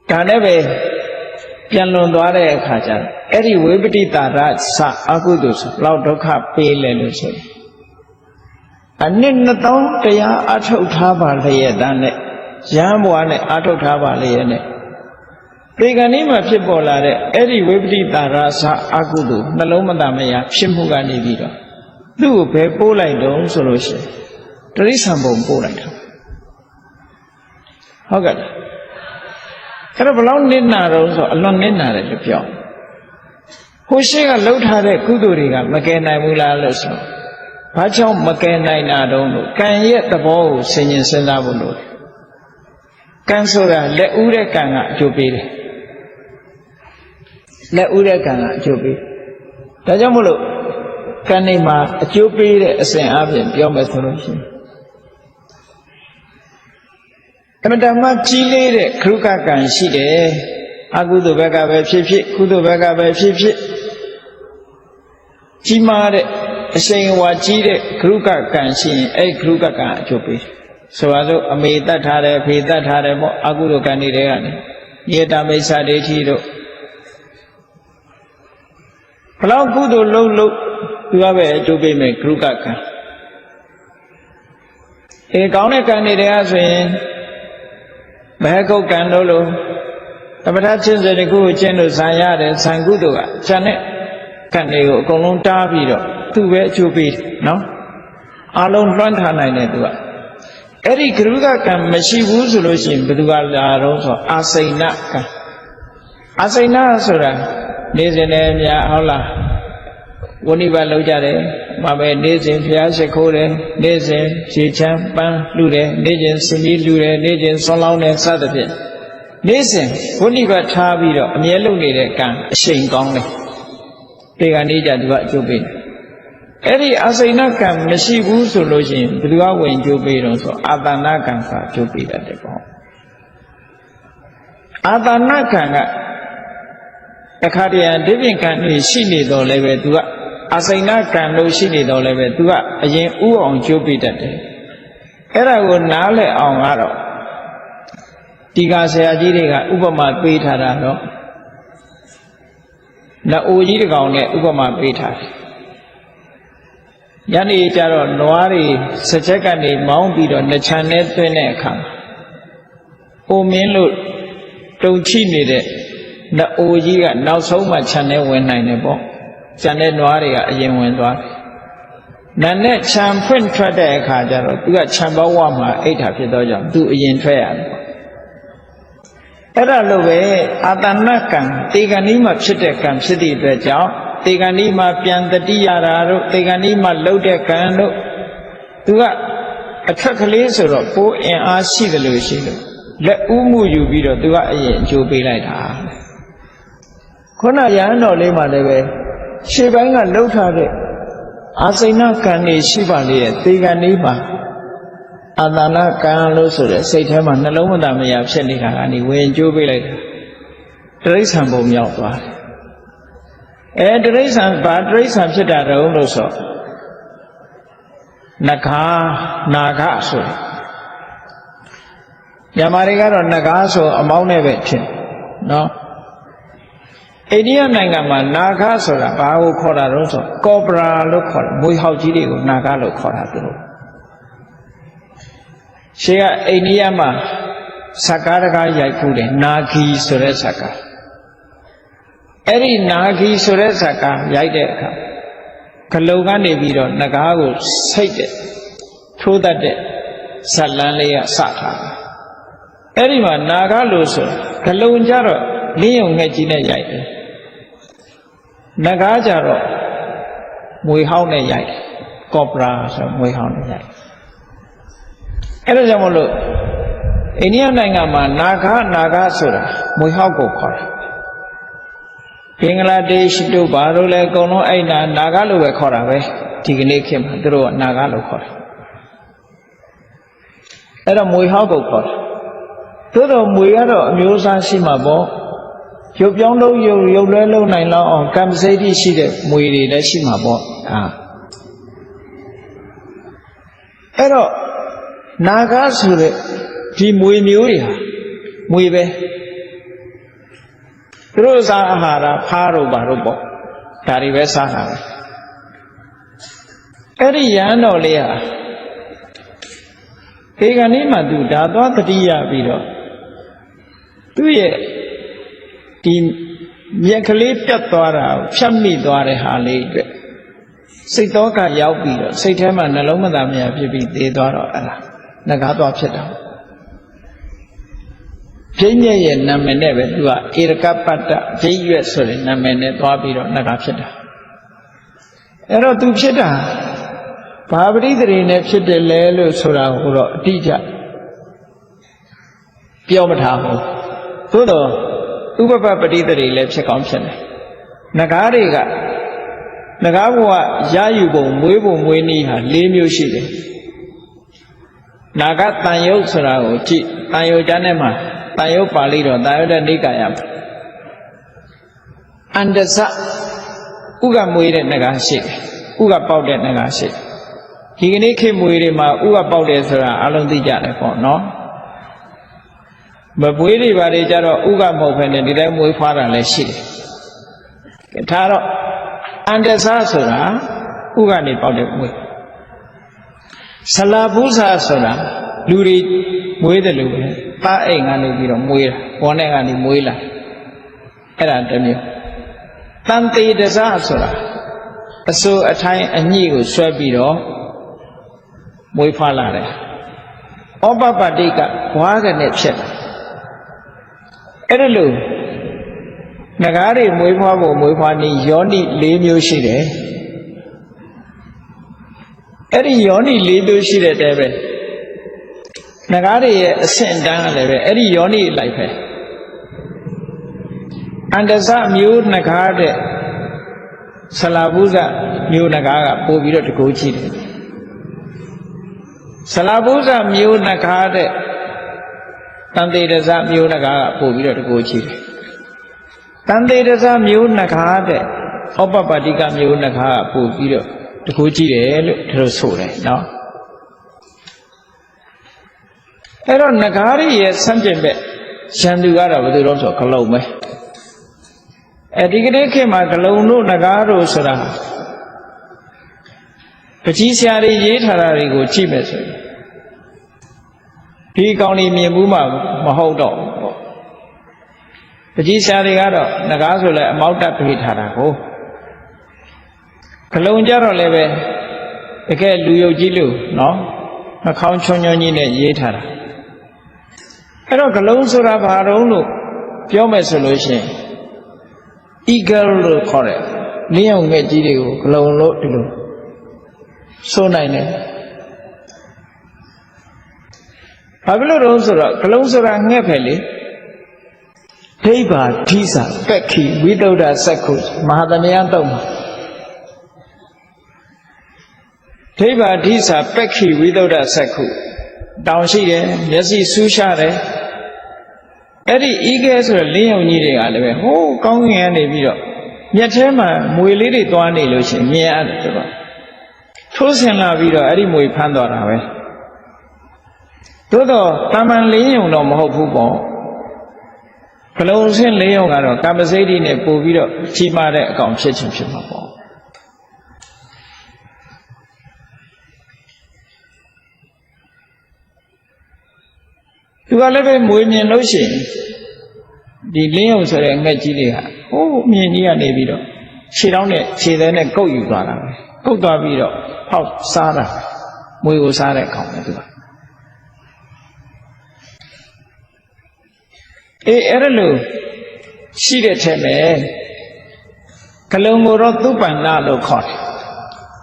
ဒါနဲ့ပဲပြန်လွန်သွားတဲ့အခါကျတော့အဲ့ဒီဝိပတိတာရစအကုသိုလ်ဆိုလောက်ဒုက္ခပေးလဲလို့ဆိုရင်အနှစ်2000တရားအထုတ်ထားပါလျက်တန်းနဲ့ရဟန်းဘဝနဲ့အထုတ်ထားပါလျက်နဲ့ဒီကနေ့မှဖြစ်ပေါ်လာတဲ့အဲ့ဒီဝိပတိတာရစအကုသိုလ်နှလုံးမသားမရဖြစ်မှုကနေပြီးတော့သူ့ကိုဘယ်ပို့လိုက်တော့ဆိုလို့ရှိရင်တိရစ္ဆာန်ဘုံပို့လိုက်တာဟုတ်ကဲ့အဲ့တော့ဘလောက်နစ်နာတော့ဆိုအလွန်နစ်နာတယ်လို့ပြောဟိုရှိကလှုပ်ထားတဲ့ကုသိုလ်တွေကမကယ်နိုင်ဘူးလားလို့ဆိုဘာကြောင့်မကယ်နိုင်တာတုံးလို့ကံရဲ့သဘောကိုဆင်ញင်စဉ်းစားဖို့လိုတယ်ကံဆိုတာလက်ဦးတဲ့ကံကအကျိုးပေးတယ်လက်ဦးတဲ့ကံကအကျိုးပေးဒါကြောင့်မို့လို့ကံနေမှာအကျိုးပေးတဲ့အစဉ်အပြင်ပြောမယ်ဆိုလို့ရှိရင်အမတမကြီးလေးတဲ့ခရုကကံရှိတယ်အကုသိုလ်ဘက်ကပဲဖြစ်ဖြစ်ကုသိုလ်ဘက်ကပဲဖြစ်ဖြစ်ကြီးမားတဲ့အရှိန်အဝါကြီးတဲ့ခရုကကံရှိရင်အဲ့ခရုကကံအကျိုးပေးဆိုပါစို့အမေတတ်ထားတယ်ဖေတတ်ထားတယ်ပေါ့အကုသိုလ်ကံတွေကနေညေတမိစ္ဆာဒိဋ္ဌိတို့ဘလောက်ကုသိုလ်လုပ်သူကပဲအကျိုးပေးမယ်ခရုကကံကောင်းတဲ့ကံတွေကဆိုရင်မဟကုတ်ကံတို့လိုတပဋ္ဌာန်းချင်းစေတခုကိုကျင့်လို့ဇံရတယ်ဇံကုသိုလ်ကဇံနဲ့ကံတွေကိုအကုန်လုံးတားပြီးတော့သူ့ပဲအကျိုးပေးနော်အလုံးလွှမ်းထားနိုင်တယ်သူကအဲ့ဒီဂရုကကံမရှိဘူးဆိုလို့ရှိရင်ဘယ်သူကလာတော့ဆိုအာစိဏကံအာစိဏဆိုတာနေစဉ်နဲ့များဟုတ်လားဝဏိဘလောက်ကြတယ်မပဲနေစဉ်ဘုရားရှိခိုးတယ်နေစဉ်ရေချမ်းပန်းလှူတယ်နေစဉ်စင်ကြီးလှူတယ်နေစဉ်ဆွမ်းလောင်းတယ်စသဖြင့်နေစဉ်ဝဏိဘထားပြီးတော့အမြဲလုပ်နေတဲ့ကံအရှိန်ကောင်းတယ်ဒီကနေ့ကြသူကအကျိုးပေးတယ်အဲ့ဒီအာစိဏကံမရှိဘူးဆိုလို့ရှိရင်ဘယ်သူကဝင်ကျိုးပေးတော့ဆိုအာတဏကံကကျိုးပေးတတ်တယ်ပေါ့အာတဏကံကတခါတည်းဒီပြင်ကံတွေရှိနေတော့လည်းပဲသူကအာစိဏကံလို့ရှိနေတော့လည်းပဲသူကအရင်ဥအောင်ကျိုးပေးတတ်တယ်အဲ့ဒါကိုနားလည်အောင်ကတော့ဒီကဆရာကြီးတွေကဥပမာပေးထားတာတော့လက်အိုကြီးတစ်ကောင်နဲ့ဥပမာပေးထားတယ်ညနေကျတော့နွားတွေစက်ချက်ကနေမောင်းပြီးတော့နှချမ်းနဲ့သွင်းတဲ့အခါအိုမင်းလို့တုံချိနေတဲ့လက်အိုကြီးကနောက်ဆုံးမှခြံထဲဝင်နိုင်တယ်ပေါ့ခြံထဲနွားတွေကအရင်ဝင်သွားတယ်နာနဲ့ခြံဖွင့်ထွက်တဲ့အခါကျတော့သူကခြံပေါဝမှာအိဋ္ဌာဖြစ်သောကြောင့်သူအရင်ထွက်ရတယ်ပေါ့အဲ့ဒါလိုပဲအာတဏကံတေဂဏီမှာဖြစ်တဲ့ကံဖြစ်သည့်အတွက်ကြောင့်တေဂဏီမှာပြန်တတိယရာတို့တေဂဏီမှာလှုပ်တဲ့ကံတို့သူကအထွက်ကလေးဆိုတော့ပိုးအင်အားရှိတယ်လို့ရှိလို့လက်ဥမှုယူပြီးတော့သူကအရင်အကျိုးပေးလိုက်တာခုနရဟန်းတော်လေးမှလည်းပဲရှေ့ပိုင်းကလှုပ်ထားတဲ့အာစိဏကံတွေရှိပါလေတဲ့တေဂဏီမှာအာတဏကံလို့ဆိုတဲ့စိတ်ထဲမှာနှလုံးမသားမရဖြစ်နေတာကနေဝင်ကျိုးပေးလိုက်တာတိရစ္ဆာန်ပုံမြောက်သွားတယ်တိရစ္ဆာန်ဘာတိရစ္ဆာန်ဖြစ်တာတုံးလို့ဆိုနဂါနာဂဆိုမြန်မာတွေကတော့နဂါဆိုအမောင်းနဲ့ပဲဖြစ်နော်အိန္ဒိယနိုင်ငံမှာနာဂဆိုတာဘာကိုခေါ်တာတုံးဆိုကောပရာလို့ခေါ်တယ်မွေဟောက်ကြီးတွေကိုနာဂလို့ခေါ်တာသူတို့ရှေ့ကအိန္ဒိယမှာစကားတကားရိုက်ခုတယ်နာဂီဆိုတဲ့စကားအဲ့ဒီနာဂီဆိုတဲ့စကားရိုက်တဲ့အခါဂလုံကနေပြီးတော့နဂါးကိုစိတ်တဲ့ထိုးတတ်တဲ့ ဇက်လန်းလေးကစထားတာအဲ့ဒီမှာနာဂလို့ဆိုဂလုံကြတော့လင်းယုံငှက်ကြီးနဲ့ရိုက်တယ်နဂါကြတော့မွေဟောင်းနဲ့ရိုက်တယ်ကော့ပရာဆိုမွေဟောင်းနဲ့ရိုက်အဲ့ဒါကြောင့်မလို့အိန္ဒိယနိုင်ငံမှာနာဂဆိုတာမွေဟောင်းကိုခေါ်တယ်ဘင်္ဂလားဒေ့ရှ်တို့ဘာလို့လဲအကုန်လုံးအဲ့နာဂလို့ပဲခေါ်တာပဲဒီကနေ့ခေတ်မှာသူတို့ကနာဂလို့ခေါ်တယ်အဲ့တော့မွေဟောင်းကိုခေါ်တယ်သို့တော့မွေကတော့အမျိုးအစားရှိမှာပေါ့ရုပ်ပြောင်းလို့ရုပ်လွဲလုံးနိုင်လောက်အောင်ကံစိတ်ရှိတဲ့မွေတွေလည်းရှိမှာပေါ့အဲ့တော့နာဂဆိုတဲ့ဒီမွေမျိုးတွေဟာမွေပဲသူတို့စားအာဟာရဖားတော့ဘာလို့ပေါ့ဒါတွေပဲစားတာပဲအဲ့ဒီရဟန်းတော်လေးဟာဒီကနေ့မှသူဒါသွားတတိယပြီးတော့သူ့ရဲ့ဒီမြက်ကလေးပြတ်သွားတာဖြတ်မိသွားတဲ့ဟာလေးအတွက်စိတ်သောကရောက်ပြီးတော့စိတ်ထဲမှာနှလုံးမသားမြတ်ဖြစ်ပြီးသေသွားတော့အဲ့ဒါငကားသွားဖြစ်တာပြိညက်ရဲ့နာမည်နဲ့ပဲသူကဧရကပတ္တပြိရွက်ဆိုတဲ့နာမည်နဲ့သွားပြီးတော့ငကားဖြစ်တာအဲ့တော့သူဖြစ်တာဘာပရိသေတွေနဲ့ဖြစ်တယ်လဲလို့ဆိုတာကိုတော့အတိအကျပြောမထားဘူးသို့တော့ဥပပပရိသေတွေလည်းဖြစ်ကောင်းဖြစ်တယ်ငကားတွေကငကားဘဝရယူပုံမွေးပုံမွေးနည်းဟာ၄မျိုးရှိတယ်နာဂတန်ယုတ်ဆိုတာကိုကြည့်တန်ယုတ်ကျမ်းထဲမှာတန်ယုတ်ပါဠိတော်တန်ယုတ်တဲ့နိကာယအန္တစဥကမွေးတဲ့ငကားရှိတယ်ဥကပေါက်တဲ့ငကားရှိတယ်ဒီကနေ့ခေတ်မွေတွေမှာဥကပေါက်တယ်ဆိုတာအလုံးသိကြတယ်ပေါ့နော်မပွေးတွေပါလေကြတော့ဥကမဟုတ်ဘဲနဲ့ဒီတိုင်းမွေးဖွားတာလည်းရှိတယ်ဒါတော့အန္တစဆိုတာဥကနေပေါက်တဲ့မွေးဆလာပုဇာဆိုတာလူတွေမွေးတယ်လို့ပဲသားအိမ်ကနေပြီးတော့မွေးတာဘောနဲ့ကနေမွေးလာအဲ့ဒါတစ်မျိုးတန်တေတစဆိုတာအစိုးအထိုင်းအညိကိုဆွဲပြီးတော့မွေးဖွားလာတယ်ဩပပတိကဘွားကနဲ့ဖြစ်တာအဲ့ဒါလို့ငကားတွေမွေးဖွားဖို့မွေးဖွားနည်းယောနိ၄မျိုးရှိတယ်အဲ့ဒီယောနိ၄မျိုးရှိတဲ့တဲပဲငကားတွေရဲ့အဆင့်တန်းကလည်းပဲအဲ့ဒီယောနိလိုက်ပဲအန္တစမျိုးငကားတဲ့ဆလာပုဇမျိုးငကားကပို့ပြီးတော့တကူကြည့်တယ်ဆလာပုဇမျိုးငကားတဲ့တန်တေတစမျိုးငကားကပို့ပြီးတော့တကူကြည့်တယ်တန်တေတစမျိုးငကားတဲ့ဩပပတိကမျိုးငကားကပို့ပြီးတော့တကူကြည့်တယ်လို့သူတို့ဆိုတယ်နော်အဲ့တော့ငကားရဲ့ဆန့်ကျင်ဘက်ရန်သူကတော့ဘယ်သူတော့ဆိုဂလုံပဲဒီကနေ့ခေတ်မှာဂလုံတို့ငကားတို့ဆိုတာပကြီးဆရာတွေရေးထားတာတွေကိုကြည့်မယ်ဆိုရင်ဒီကောင်တွေမြင်ဘူးမှမဟုတ်တော့ဘူးပေါ့ပကြီးဆရာတွေကတော့ငကားဆိုလဲအမောက်တက်ပေးထားတာကိုဂလုံကြတော့လည်းပဲတကယ်လူယုတ်ကြီးလို့နော်နှာခေါင်းချွန်ချွန်ကြီးနဲ့ရေးထားတာအဲ့တော့ဂလုံဆိုတာဘာတုံးလို့ပြောမယ်ဆိုလို့ရှိရင် eagle လို့ခေါ်တယ်လင်းအောင်ငယ်ကြီးတွေကိုဂလုံလို့ဒီလိုဆိုနိုင်တယ်ဘာဖြစ်လို့တုံးဆိုတော့ဂလုံဆိုတာငှက်ပဲလေဒိဗ္ဗာဓိစာပက္ခိဝိသုဒ္ဓစက္ခုမဟာသမယတုံးမှာဒိဗ္ဗာဓိစာပက္ခိဝိသုဒ္ဓစက္ခုတောင်ရှိတယ်မျက်စိဆူးရှားတယ်အဲ့ဒီဤကဲဆိုတဲ့လင်းယုံကြီးတွေကလည်းပဲဟိုးကောင်းငင်ကနေပြီးတော့မျက်ထဲမှာမွေလေးတွေသွားနေလို့ရှိရင်မြင်ရတယ်ဆိုတော့ထိုးဆင်လာပြီးတော့အဲ့ဒီမွေဖမ်းသွားတာပဲသို့တော့တာမန်လင်းယုံတော့မဟုတ်ဘူးပေါ့ဘလုံးဆင်းလင်းယုံကတော့ကာမစိတ်ဓိနဲ့ပို့ပြီးတော့ကြီးမားတဲ့အကောင်ဖြစ်ချင်းဖြစ်မှာပေါ့သူကလည်းပဲမွေမြင်လို့ရှိရင်ဒီလင်းယုံဆိုတဲ့ငှက်ကြီးတွေကဟိုးမြင်ကြီးကနေပြီးတော့ခြေထောက်နဲ့ခြေသေးနဲ့ကုတ်ယူသွားတာပဲကုတ်သွားပြီးတော့ဟောက်စားတာမွေကိုစားတဲ့ကောင်ပဲသူက အဲ့ဒါလို့ရှိတဲ့ထဲမှာကလုံကိုတော့သူပန္နလို့ခေါ်တယ်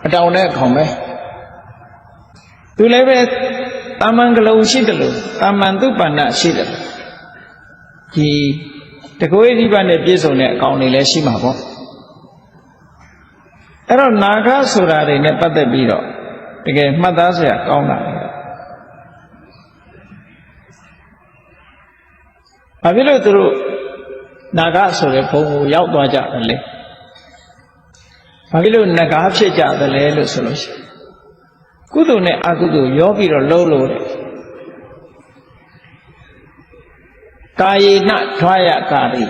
အတောင်နဲ့ခေါ်မယ်သူလည်းပဲတာမန်ကလုံရှိတယ်လို့တာမန်သူပန္နရှိတယ်ဒီတကွေးဒီဘနဲ့ပြည့်စုံတဲ့အကောင်တွေလည်းရှိမှာပေါ့အဲ့တော့နာဂဆိုတာတွေနဲ့ပတ်သက်ပြီးတော့တကယ်မှတ်သားစရာကောင်းတာလေဘာဖြစ်လို့သူတို့နာဂဆိုတဲ့ဘုံကိုရောက်သွားကြတယ်လေဘာဖြစ်လို့နဂါဖြစ်ကြတယ်လဲလို့ဆိုလို့ရှိရင်ကုသိုလ်နဲ့အကုသိုလ်ရောပြီးတော့လုံးလို့တဲ့ကာယေနထွားရကာရိ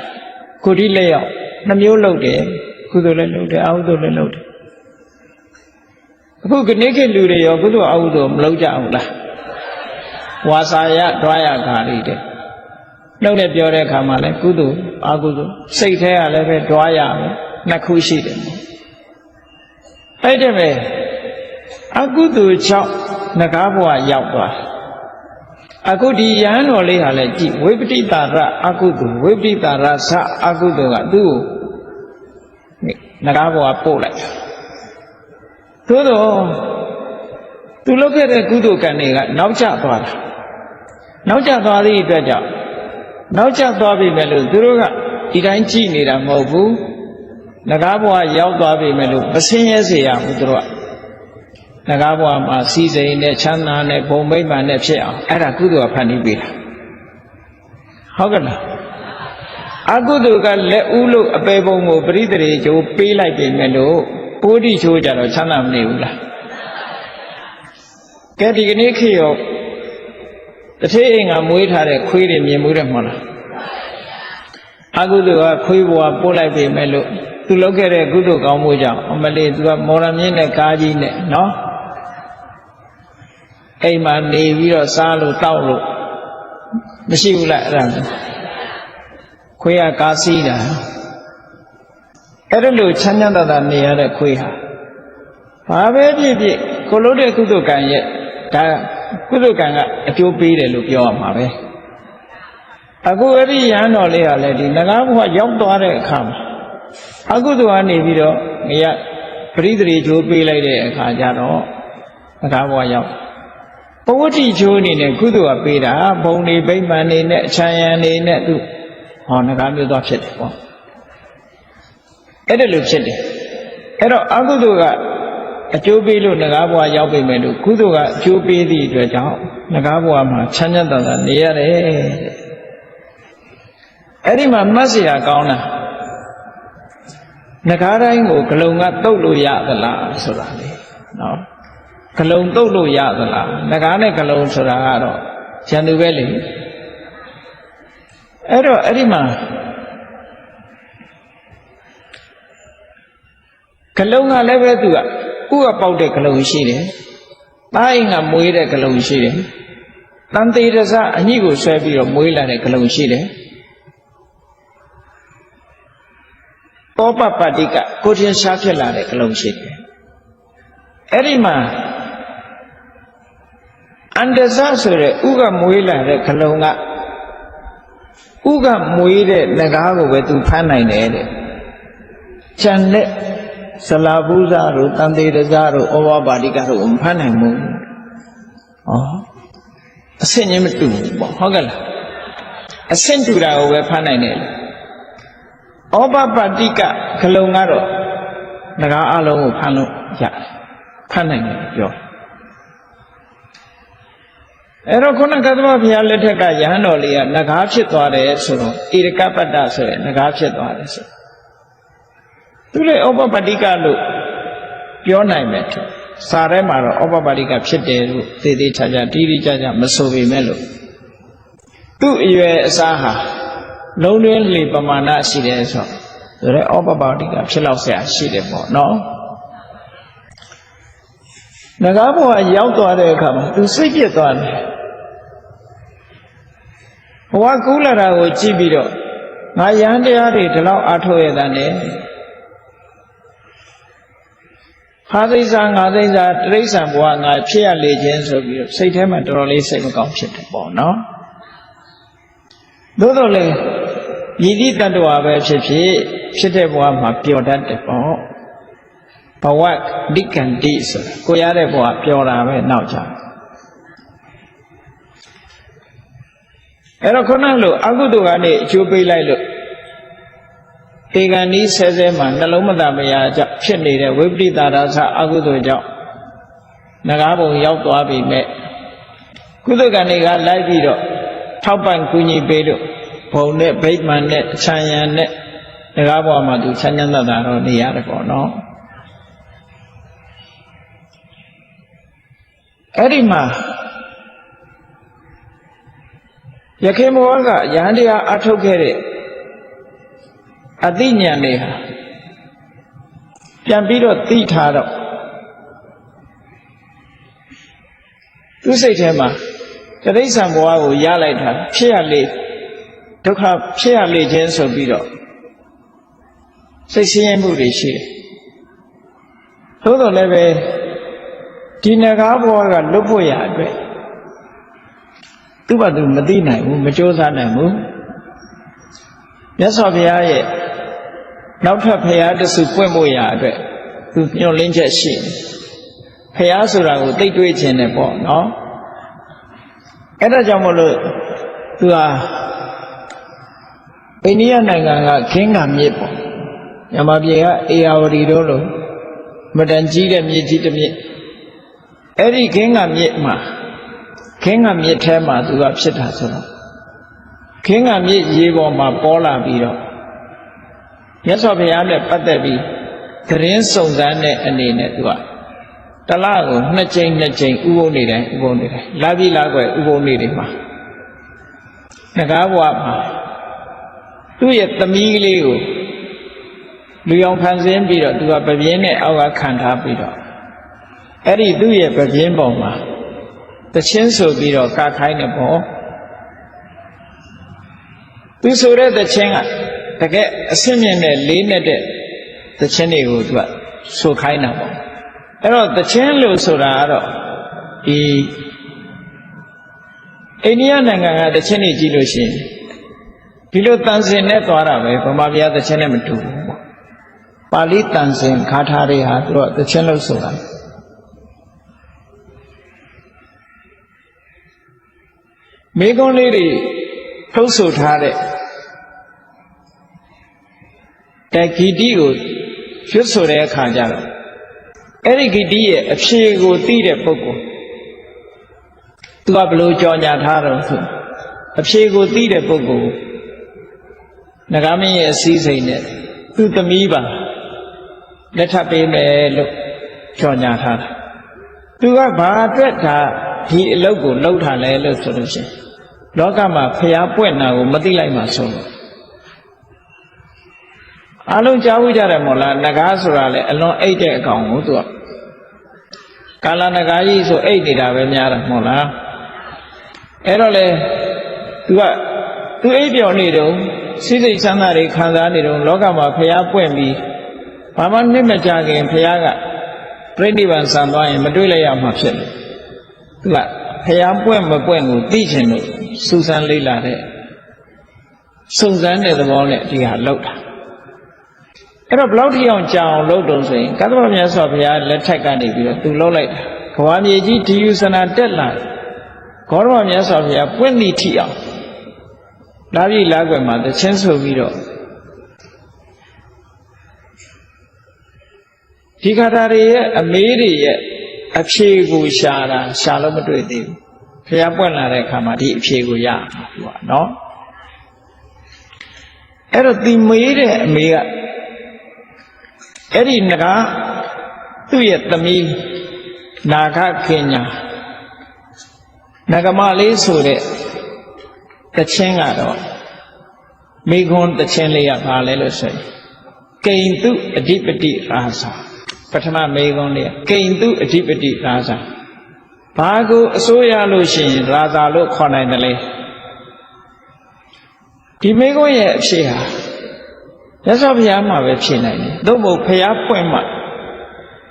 ကိုဒီလက်ရောက်နှမျိုးလုပ်တယ်ကုသိုလ်လည်းလုပ်တယ်အကုသိုလ်လည်းလုပ်တယ်အခုခဏခေတ်လူတွေရောကုသိုလ်အကုသိုလ်မလုပ်ကြဘူးလားဝါစာယထွားရကာရိတဲ့နှုတ်နဲ့ပြောတဲ့အခါမှာလည်းကုသိုလ်အကုသိုလ်စိတ်ထဲကလည်းပဲတွားရမယ်နှစ်ခုရှိတယ်အဲ့ဒါပဲအကုသိုလ်ကြောင့်နဂါဘဝရောက်သွားအခုဒီယဟန်တော်လေးဟာလည်းကြည့်ဝိပတိတာရအကုသိုလ်ဝိပတိတာရသအကုသိုလ်ကသူ့ကိုနဂါဘဝပို့လိုက်သို့တော့သူလုပ်ခဲ့တဲ့ကုသိုလ်ကံတွေကနောက်ကျသွားတာနောက်ကျသွားသည့်အတွက်ကြောင့်နောက်ကျသွားပြီမဲ့လို့သူတို့ကဒီတိုင်းကြည့်နေတာမဟုတ်ဘူးနဂါဘဝရောက်သွားပြီမဲ့လို့မဆင်းရဲစေရဘူးသူတို့ကနဂါဘဝမှာစီစိန်နဲ့ချမ်းသာနဲ့ဘုံမိမ့်မှန်နဲ့ဖြစ်အောင်အဲ့ဒါကုသိုလ်ကဖန်တီးပေးတာဟုတ်ကဲ့လားအကုသိုလ်ကလက်ဦးလို့အပေပုံကိုပရိသေရေချိုးပေးလိုက်ပြီမဲ့လို့ပိုးတိချိုးကြတော့ချမ်းသာမနေဘူးလားကဲဒီကနေ့ခေတ်ရောတထေးအိမ်ကမွေးထားတဲ့ခွေးတွေမြင်မှုတယ်မဟုတ်လားအကုသိုလ်ကခွေးဘဝပို့လိုက်ပြီမဲ့လို့သူလုပ်ခဲ့တဲ့ကုသိုလ်ကောင်းမှုကြောင့်အမလေးသူကမော်ရမြင့်နဲ့ကားကြီးနဲ့နော်အိမ်မှာနေပြီးတော့စားလို့တောက်လို့မရှိဘူးလားအဲ့ဒါခွေးကကားစီးတာအဲ့ဒါလို့ချမ်းချမ်းသာသာနေရတဲ့ခွေးဟာဘာပဲဖြစ်ဖြစ်ကိုလို့တဲ့ကုသိုလ်ကံရဲ့ဒါကုသိုလ်ကံကအကျိုးပေးတယ်လို့ပြောရမှာပဲအခုအဲ့ဒီရဟန်းတော်လေးဟာလည်းဒီနဂါဘဝရောက်သွားတဲ့အခါမှာအကုသိုလ်ကနေပြီးတော့ငရပရိသေချိုးပေးလိုက်တဲ့အခါကျတော့နဂါဘဝရောက်ပဝတ္တိချိုးအနေနဲ့ကုသိုလ်ကပေးတာဘုံနေဗိမာန်နေနဲ့အချမ်းရံနေနဲ့သူဟောနဂါမျိုးသွားဖြစ်တယ်ပေါ့အဲ့ဒါလိုဖြစ်တယ်အဲ့တော့အကုသိုလ်ကအကျိုးပေးလို့နဂါဘဝရောက်ပြီမဲ့လို့ကုသိုလ်ကအကျိုးပေးသည့်အတွက်ကြောင့်နဂါဘဝမှာချမ်းသာသာနေရတယ်အဲ့ဒီမှာမှတ်เสียကောင်းတာနဂါတိုင်းကိုဂလုံကတုတ်လို့ရသလားဆိုတာလေနော်ဂလုံတုတ်လို့ရသလားနဂါနဲ့ဂလုံဆိုတာကတော့ဉာဏ်သူပဲလေအဲ့တော့အဲ့ဒီမှာဂလုံကလည်းပဲသူကဥကပေါက်တဲ့ဂလုံရှိတယ်။သားအိမ်ကမွေးတဲ့ဂလုံရှိတယ်။တန်သေးရစအညိကိုဆွဲပြီးတော့မွေးလာတဲ့ဂလုံရှိတယ်။တောပပတိကကိုချင်းရှားဖြစ်လာတဲ့ဂလုံရှိတယ်။အဲ့ဒီမှာအန္တဇဆိုတဲ့ဥကမွေးလာတဲ့ဂလုံကဥကမွေးတဲ့ငကားကိုပဲသူဖမ်းနိုင်တယ်တဲ့။ကျန်တဲ့ဇလာဘူးဇာတို့တန်သေးရဇာတို့ဩဝပါတိကတို့မဖမ်းနိုင်ဘူး။ဩအဆင့်ချင်းမတူဘူးပေါ့ဟုတ်ကဲ့လား။အဆင့်တူတာကိုပဲဖမ်းနိုင်တယ်။ဩပပတိကဂလုံကတော့ငကားအလုံးကိုဖမ်းလို့ရတယ်။ဖမ်းနိုင်တယ်ပြော။အဲ့တော့ခုနကသဗ္ဗဘုရားလက်ထက်ကယဟန်တော်လေးကနဂါးဖြစ်သွားတယ်ဆိုတော့ဣရကပတ္တဆိုတဲ့နဂါးဖြစ်သွားတယ်ဆိုသူလည်းဩပပတိကလို့ပြောနိုင်မယ်စာထဲမှာတော့ဩပပတိကဖြစ်တယ်လို့သေသေးချာချာတိတိကျကျမဆိုပေမဲ့လို့သူ့အရွယ်အစားဟာလုံးတွင်းလေပမာဏရှိတယ်ဆိုတော့ဩပပတိကဖြစ်လောက်ဆရာရှိတယ်ပေါ့နော်နဂါးဘဝရောက်သွားတဲ့အခါမှာသူစိတ်ပြည့်သွားတယ်ဘဝကူးလာတာကိုကြည့်ပြီးတော့ငါယဟန်တရားတွေဒီလောက်အားထုတ်ရတဲ့နဲ့ဟာသိစာငါသိစာတိရစ္ဆာန်ဘဝငါဖြစ်ရလေခြင်းဆိုပြီးတော့စိတ်ထဲမှာတော်တော်လေးစိတ်မကောင်းဖြစ်တယ်ပေါ့နော် သို့တော်လည်းယည်သည့်တတ္တဝါပဲဖြစ်တဲ့ဘဝမှာပျော်တတ်တယ်ပေါ့ဘဝဒိက္ခန္တိဆိုတာကိုရတဲ့ဘဝပျော်တာပဲနောက်ကြအဲ့တော့ခုနလိုအကုသိုလ်ကနေအကျိုးပေးလိုက်လို့တေဂန်ဤဆဲဆဲမှာနှလုံးမသားမယာကြောင့်ဖြစ်နေတဲ့ဝိပရိသရာသအကုသိုလ်ကြောင့်ငကားဘုံရောက်သွားပြီမဲ့ကုသကံတွေကလိုက်ပြီးတော့ထောက်ပံ့ကူညီပေးလို့ဘုံနဲ့ဗိမာန်နဲ့ခြံရံနဲ့ငကားဘဝမှာသူချမ်းချမ်းသာသာတော့နေရတယ်ပေါ့နော်အဲ့ဒီမှာယခေဘဝကယဟန်တရားအထုတ်ခဲ့တဲ့အသိဉာဏ်တွေဟာပြန်ပြီးတော့သိထားတော့သူစိတ်ထဲမှာတိရစ္ဆာန်ဘဝကိုရလိုက်တာဖြစ်ရလေဒုက္ခဖြစ်ရလေခြင်းဆိုပြီးတော့စိတ်ဆင်းရဲမှုတွေရှိတယ်။သို့တော်လည်းပဲဒီငကားဘဝကလွတ်ဖို့ရအတွက်သူ့ဘာသူမသိနိုင်ဘူးမကြိုးစားနိုင်ဘူး။မြတ်စွာဘုရားရဲ့နောက်ထပ်ဘုရားတဆူပွင့်ဖို့ရအတွက်သူညှော်လင်းချက်ရှိတယ်။ဘုရားဆိုတာကိုသိတွေးခြင်းနဲ့ပေါ့နော်။အဲ့ဒါကြောင့်မို့လို့သူဟာအိန္ဒိယနိုင်ငံကခင်းကံမြစ်ပေါ့မြန်မာပြည်ကအေယာဝတီတို့လိုမတန်ကြီးတဲ့မြစ်ကြီးတစ်မြစ်အဲ့ဒီခင်းကံမြစ်မှာခင်းကံမြစ်ထဲမှာသူကဖြစ်တာဆိုတော့ခင်းကံမြစ်ရေပေါ်မှာပေါ်လာပြီးတော့မြတ်စွာဘုရားနဲ့ပတ်သက်ပြီးသတင်းစုံစမ်းတဲ့အနေနဲ့သူကတလကို2ကြိမ်ဥပုံနေတိုင်းလာပြီးလာွယ်ဥပုံနေတွေမှာငကားဘဝမှာသူ့ရဲ့သမီးကလေးကိုလူအောင်ဖန်ဆင်းပြီးတော့သူကပပြင်းနဲ့အောက်ကခံထားပြီးတော့အဲ့ဒီသူ့ရဲ့ပပြင်းပေါ်မှာတချင်းဆိုပြီးတော့ကခိုင်းတယ်ပေါ့သူဆိုတဲ့တချင်းကတကယ်အဆင့်မြင့်တဲ့လေးနဲ့တဲ့တချင်းတွေကိုသူကဆိုခိုင်းတာပေါ့အဲ့တော့တချင်းလို့ဆိုတာကတော့ဒီအိန္ဒိယနိုင်ငံကတချင်းတွေကြည့်လို့ရှိရင်ဒီလိုတန်စင်နဲ့သွားတာပဲဗမာပြည်သချင်းနဲ့မတူဘူးပေါ့ပါဠိတန်စင်ခါထားတွေဟာသူတို့သချင်းလို့ဆိုတာမိကုံးလေးတွေထုတ်ဆိုထားတဲ့တဂီတိကိုရွတ်ဆိုတဲ့အခါကျတော့အဲ့ဒီဂီတိရဲ့အဖြေကိုသိတဲ့ပုဂ္ဂိုလ်သူကဘလို့ကြော်ညာထားတော့ဆိုအဖြေကိုသိတဲ့ပုဂ္ဂိုလ်နဂါမင်းရဲ့အစည်းစိမ်နဲ့သူ့သမီးပါလက်ထပ်ပေးမယ်လို့ကြော်ညာထားတာသူကဘာအတွက်ဒါဒီအလုပ်ကိုလုပ်ထားလဲလို့ဆိုလို့ရှိရင်လောကမှာဖျားပွင့်တာကိုမသိလိုက်မှဆုံးလို့အလုံးကြားဝကြတယ်မို့လားနဂါဆိုတာလေအလွန်အိတ်တဲ့အကောင်ကိုသူကကာလနဂါကြီးဆိုအိတ်နေတာပဲများတာမို့လားအဲ့တော့လေသူအိတ်ပြော်နေတော့စိတ်ချမ်းသာတွေခံစားနေတော့လောကမှာဖျားပွင့်ပြီးဘာမှနှစ်မကြခင်ဖျားကပြိဋိဘံဆံသွားရင်မတွေ့လိုက်ရမှာဖြစ်တယ်သူကဖျားပွင့်မပွင့်ကိုသိချင်လို့စူးစမ်းလေ့လာတဲ့စုံစမ်းတဲ့သဘောနဲ့ဒီဟာလောက်တာအဲ့တော့ဘလောက်ထိအောင်ကြာအောင်လုပ်တုံးဆိုရင်ကတ္တဗမြတ်စွာဘုရားလက်ထက်ကနေပြီးတော့သူလှုပ်လိုက်တာကဘာမြေကြီးဒီယူဆနာတက်လာဂေါရမမြတ်စွာဘုရားပွင့်သည့်ထိအောင်လာပြီလာွယ်မှာတချင်းဆိုပြီးတော့ဒီခါတာတွေရဲ့အမေးတွေရဲ့အဖြေကိုရှာလို့မတွေ့သေးဘူးဘုရားပွင့်လာတဲ့အခါမှာဒီအဖြေကိုရမှာသူကနော်အဲ့တော့ဒီမေးတဲ့အမေကအဲ့ဒီငါသူ့ရဲ့သမီးနာခခင်ညာနဂမလေးဆိုတဲ့တချင်းကတော့မိခွန်းတချင်းလေးကပါလဲလို့ဆိုရင်ကိဉ္တုအဓိပတိရာဇာပထမမိခွန်းလေးကိဉ္တုအဓိပတိရာဇာဘာကိုအစိုးရလို့ရှိရင်ရာဇာလို့ခေါ်နိုင်တယ်လေဒီမိခွန်းရဲ့အဖြစ်ဟာမြတ်စွာဘုရားမှာပဲဖြေနိုင်တယ်သို့မဟုတ်ဘုရားပွင့်မှ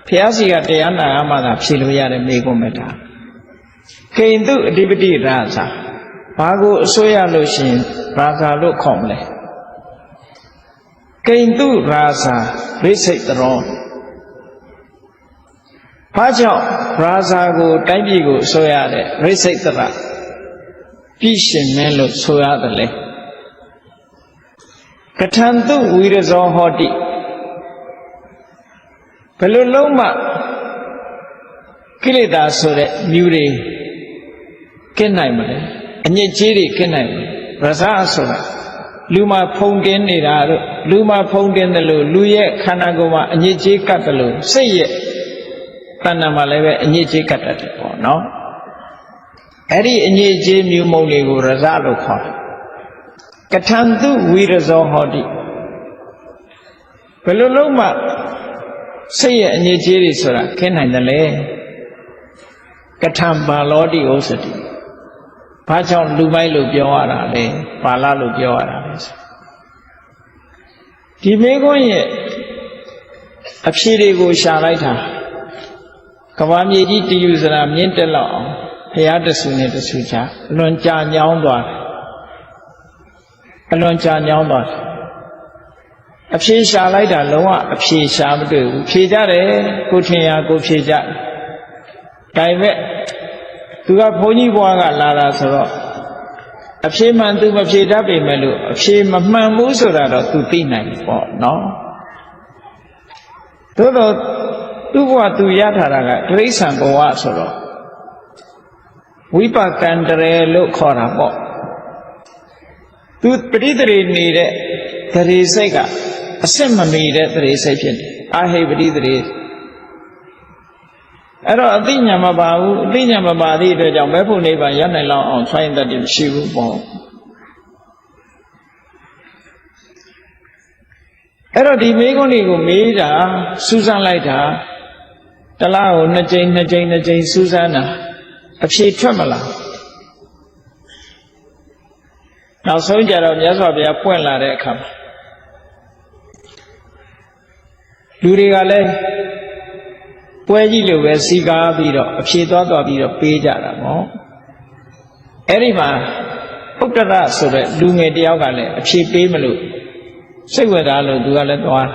ဘုရားစီကတရားနာမှသာဖြေလို့ရတဲ့မိခွန်းပဲဒါကိဉ္တုအဓိပတိရာဇာ ဘာကိုအစိုးရလို့ရှင်ရာဇာလို့ခေါ်မလဲကိန္တုရာဇာရိစိတ်တော်ဘာကြောင့်ရာဇာကိုတိုင်းပြည်ကိုအစိုးရတဲ့ရိစိတ်တရပြည်ရှင်မင်းလို့ဆိုရတယ်လေကထံတုဝိရဇောဟောတိဘယ်လိုလုံးမှကိလေသာဆိုတဲ့မြူတွေကင်းနိုင်မလဲအညစ်အကြေးတွေကင်းနိုင်မလဲရဇာဆိုတာလူမှာဖုံတင်းနေတာတို့လူမှာဖုံတင်းတယ်လို့လူရဲ့ခန္ဓာကိုယ်မှာအညစ်အကြေးကပ်တယ်လို့စိတ်ရဲ့တဏ္ဍာမှာလည်းပဲအညစ်အကြေးကပ်တတ်တယ်ပေါ့နော်အဲ့ဒီအညစ်အကြေးမြူမုံတွေကိုရဇာလို့ခေါ်တယ်ကထံတုဝိရဇောဟောတိဘယ်လိုလုံးမှစိတ်ရဲ့အညစ်အကြေးတွေဆိုတာခင်းနိုင်တယ်လေကထံပါလောတိဩစတိဘာကြောင့်လူမိုက်လို့ပြောရတာလဲပါဠလို့ပြောရတာလဲဒီမိခွန်းရဲ့အဖြေတွေကိုရှာလိုက်တာကဘာမြေကြီးတည်ယူစရာမြင့်တက်လောက်အောင်ဘုရားတဆူနဲ့တဆူချအလွန်ကြာညောင်းသွားတယ်အလွန်ကြာညောင်းသွားတယ်အဖြေရှာလိုက်တာလုံးဝအဖြေရှာမတွေ့ဘူးဖြေကြတယ်ကိုထင်ရကိုဖြေကြဒါပေမဲ့သူကဘုန်းကြီးဘွားကလာတာဆိုတော့အဖြေမှန်သူမဖြေတတ်ပေမဲ့လို့အဖြေမမှန်ဘူးဆိုတာတော့သူသိနိုင်ပြီပေါ့နော်သို့တော့သူ့ဘဝသူရထားတာကတိရစ္ဆာန်ဘဝဆိုတော့ဝိပါကံတရေလို့ခေါ်တာပေါ့သူပရိသေနေတဲ့တရေစိတ်ကအစစ်မမီတဲ့တရေစိတ်ဖြစ်တယ်အာဟိပရိသေအဲ့တော့အသိဉာဏ်မပါဘူးအသိဉာဏ်မပါသည့်အတွက်ကြောင့်မဲ့ဖို့နိဗ္ဗာန်ရနိုင်လောက်အောင်ဆိုင်းတတ်တယ်မရှိဘူးပေါ့အဲ့တော့ဒီမိကုန်းတွေကိုမေးတာစူးစမ်းလိုက်တာတလားကို2ကြိမ်စူးစမ်းတာအဖြေထွက်မလားနောက်ဆုံးကြတော့မြတ်စွာဘုရားပွင့်လာတဲ့အခါလူတွေကလည်းပွဲကြီးလိုပဲစီကားပြီးတော့အဖြေသွားပြီးတော့ပေးကြတာပေါ့အဲ့ဒီမှာဥတ္တရဆိုတဲ့လူငယ်တယောက်ကလည်းအဖြေပေးမလို့စိတ်ဝင်စားလို့သူကလည်းသွား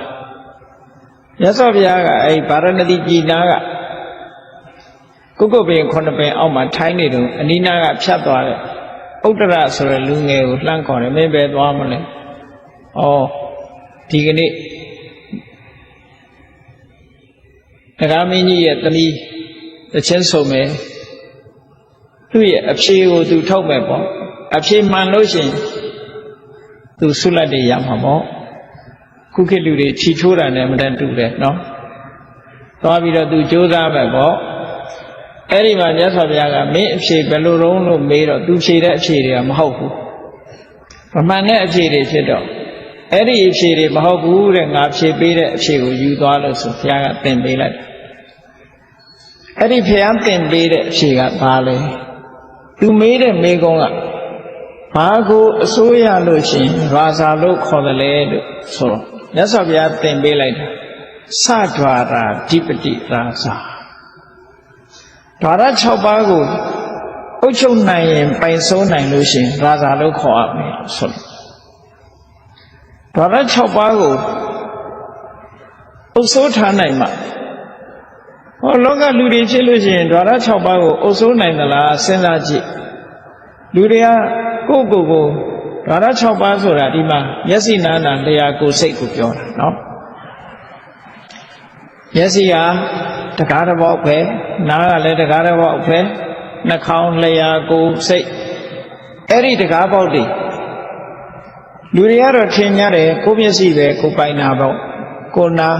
မြတ်စွာဘုရားကအဲ့ဗာရဏသီပြည်နာကကုက္ကုပင်9ပင်အောက်မှာထိုင်းနေတော့အနိနာကဖြတ်သွားတဲ့ဥတ္တရဆိုတဲ့လူငယ်ကိုလှမ်းခေါ်တယ်မင်းပဲသွားမလဲဩဒီကနေ့တရားမင်းကြီးရဲ့သမီးတချင်းဆုံးမယ်သူ့ရဲ့အဖြေကိုသူထုတ်မယ်ပေါ့အဖြေမှန်လို့ရှိရင်သူဆုလက်တွေရမှာပေါ့ခုခေတ်လူတွေခြိထိုးတာနဲ့မတန်တူတယ်နော်သွားပြီးတော့သူကြိုးစားမယ်ပေါ့အဲ့ဒီမှာမြတ်စွာဘုရားကမင်းအဖြေဘယ်လိုတုံးလို့မေးတော့သူဖြေတဲ့အဖြေတွေကမဟုတ်ဘူးမမှန်တဲ့အဖြေတွေဖြစ်တော့အဲ့ဒီအဖြေတွေမဟုတ်ဘူးတဲ့ငါဖြေပေးတဲ့အဖြေကိုယူသွားလို့ဆိုဘုရားကသင်ပေးလိုက်အဲ့ဒီဘုရားသင်ပေးတဲ့အဖြေကဘာလဲသူမေးတဲ့မေးခွန်းကဘာကိုအစိုးရလို့ရှင်ရာဇာလို့ခေါ်တယ်လေလို့ဆိုတော့မြတ်စွာဘုရားသင်ပေးလိုက်တာစဒွါရာဓိပတိရာဇာဓာရ6ပါးကိုအုပ်ချုပ်နိုင်ရင်ပိုင်စိုးနိုင်လို့ရှင်ရာဇာလို့ခေါ်ရမယ်ဆိုတော့ဓာရ6ပါးကိုအုပ်စိုးထားနိုင်မှာဟောလောကလူတွေဖြစ်လို့ရှိရင်ဓာရ6ပါးကိုအုပ်စိုးနိုင်သလားစဉ်းစားကြည့်လူတွေကကိုယ်ဓာရ6ပါးဆိုတာဒီမှာမျက်စိနာနာလျှာကိုယ်စိတ်ကိုပြောတာနော်မျက်စိကတကားတစ်ပေါက်ပဲနားကလည်းတကားတစ်ပေါက်ပဲနှာခေါင်းလျှာကိုယ်စိတ်အဲ့ဒီတကားပေါက်တွေလူတွေကတော့ထင်ကြတယ်ကိုယ်မျက်စိပဲကိုယ်ပိုင်နာပေါ့ကိုယ်နာ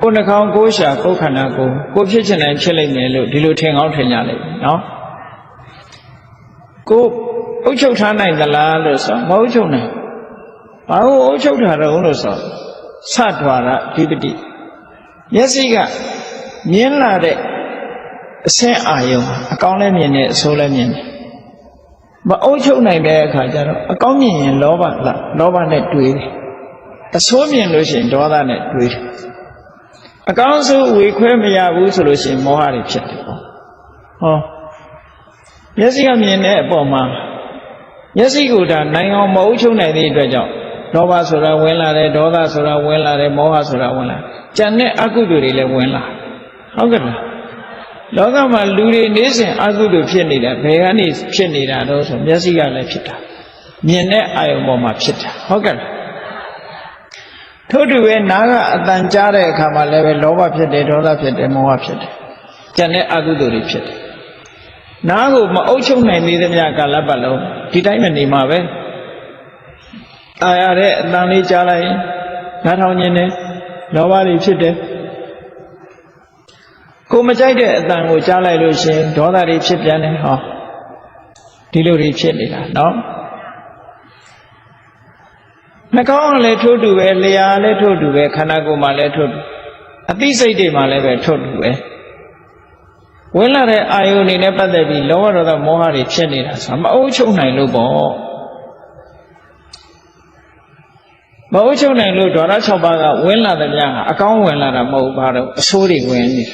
ကိုယ်နှာခေါင်းကိုယ်ရှာကိုယ်ခန္ဓာကိုယ်ဖြစ်ချင်တယ်ဖြစ်လိမ့်မယ်လို့ဒီလိုထင်ကောင်းထင်ကြလိမ့်မယ်နော်ကိုယ်အုပ်ချုပ်ထားနိုင်သလားလို့ဆိုမအုပ်ချုပ်နိုင်ဘာလို့အုပ်ချုပ်ထားတော့လို့ဆိုစဒွါရဓိပတိမျက်စိကမြင်လာတဲ့အဆင်းအာယုံအကောင်းလည်းမြင်တယ်အဆိုးလည်းမြင်တယ်မအုပ်ချုပ်နိုင်တဲ့အခါကျတော့အကောင်းမြင်ရင်လောဘနဲ့တွေးတယ်အဆိုးမြင်လို့ရှိရင်ဒေါသနဲ့တွေးတယ်အကောင်းဆုံးဝေခွဲမရဘူးဆိုလို့ရှိရင်မောဟတွေဖြစ်တယ်ပေါ့ဟောမျက်စိကမြင်တဲ့အပေါ်မှာ မျက်စိကိုဒါနိုင်အောင်မအုပ်ချုပ်နိုင်တဲ့အတွက်ကြောင့်လောဘဆိုတာဝင်လာတယ်ဒေါသဆိုတာဝင်လာတယ်မောဟဆိုတာဝင်လာကြံတဲ့အကုသိုလ်တွေလည်းဝင်လာဟုတ်ကဲ့လားလောကမှာလူတွေနေစဉ်အကုသိုလ်ဖြစ်နေတာဘယ်ကနေဖြစ်နေတာတော့ဆိုမျက်စိကလည်းဖြစ်တာမြင်တဲ့အာယုံပေါ်မှာဖြစ်တာဟုတ်ကဲ့လားထို့တူပဲနားကအတန်ကြားတဲ့အခါမှာလည်းပဲလောဘဖြစ်တယ်ဒေါသဖြစ်တယ်မောဟဖြစ်တယ်ကြံတဲ့အကုသိုလ်တွေဖြစ်တယ်နားကိုမအုပ်ချုပ်နိုင်သေးတဲ့မြတ်ကာလပတ်လုံးဒီတိုင်းမနေမှာပဲအာရတဲ့အတန်လေးကြားလိုက်ရင်နားထောင်ခြင်းနဲ့လောဘတွေဖြစ်တယ်ကိုမကြိုက်တဲ့အတန်ကိုကြားလိုက်လို့ရှင်ဒေါသတွေဖြစ်ပြန်တယ်ဟောဒီလိုတွေဖြစ်နေတာနော်နှာခေါင်းလည်းထို့တူပဲလျှာလည်းထို့တူပဲခန္ဓာကိုယ်မှာလည်းထို့တူအသိစိတ်တွေမှာလည်းပဲထို့တူပဲဝင်လာတဲ့အာယုန်တွေနဲ့ပတ်သက်ပြီးလောဘဒေါသမောဟတွေဖြစ်နေတာဆိုမအုပ်ချုပ်နိုင်လို့ပေါ့မအုပ်ချုပ်နိုင်လို့ဓဝရ6ပါးကဝင်လာတဲ့များအကောင်းဝင်လာတာမဟုတ်ပါတော့အဆိုးတွေဝင်နေ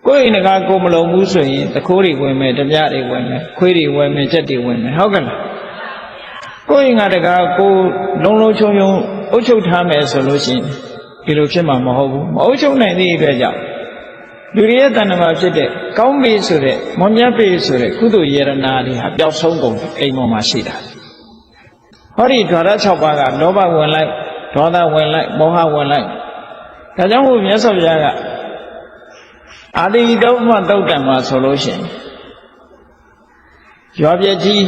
ကိုယ်အိမ်ကကိုမလုံးဘူးဆိုရင်တခိုးတွေဝင်မယ်ဓမြတွေဝင်မယ်ခွေးတွေဝင်မယ်ကြက်တွေဝင်မယ်ဟုတ်ကဲ့လားကိုယ်အိမ်ကတကားကိုလုံးလုံးချုံချုံအုပ်ချုပ်ထားမယ်ဆိုလို့ရှိရင်ဒီလိုဖြစ်မှာမဟုတ်ဘူးမအုပ်ချုပ်နိုင်တဲ့အတွက်ကြောင့်လူတွေရဲ့တဏ္ဍာမှာဖြစ်တဲ့ကောင်းပြီဆိုတဲ့မွန်မြတ်ပြီဆိုတဲ့ကုသိုလ်ယေရနာတွေဟာပျောက်ဆုံးကုန်အိမ်ပေါ်မှာရှိတာဟောဒီဓဝရ6ပါးကလောဘဝင်လိုက်ဒေါသဝင်လိုက်မောဟဝင်လိုက်ဒါကြောင့်မို့မြတ်စွာဘုရားကအာတိတုပ္ပသုတ်တံမှာဆိုလို့ရှိရင်ရွာပြည့်ကြီး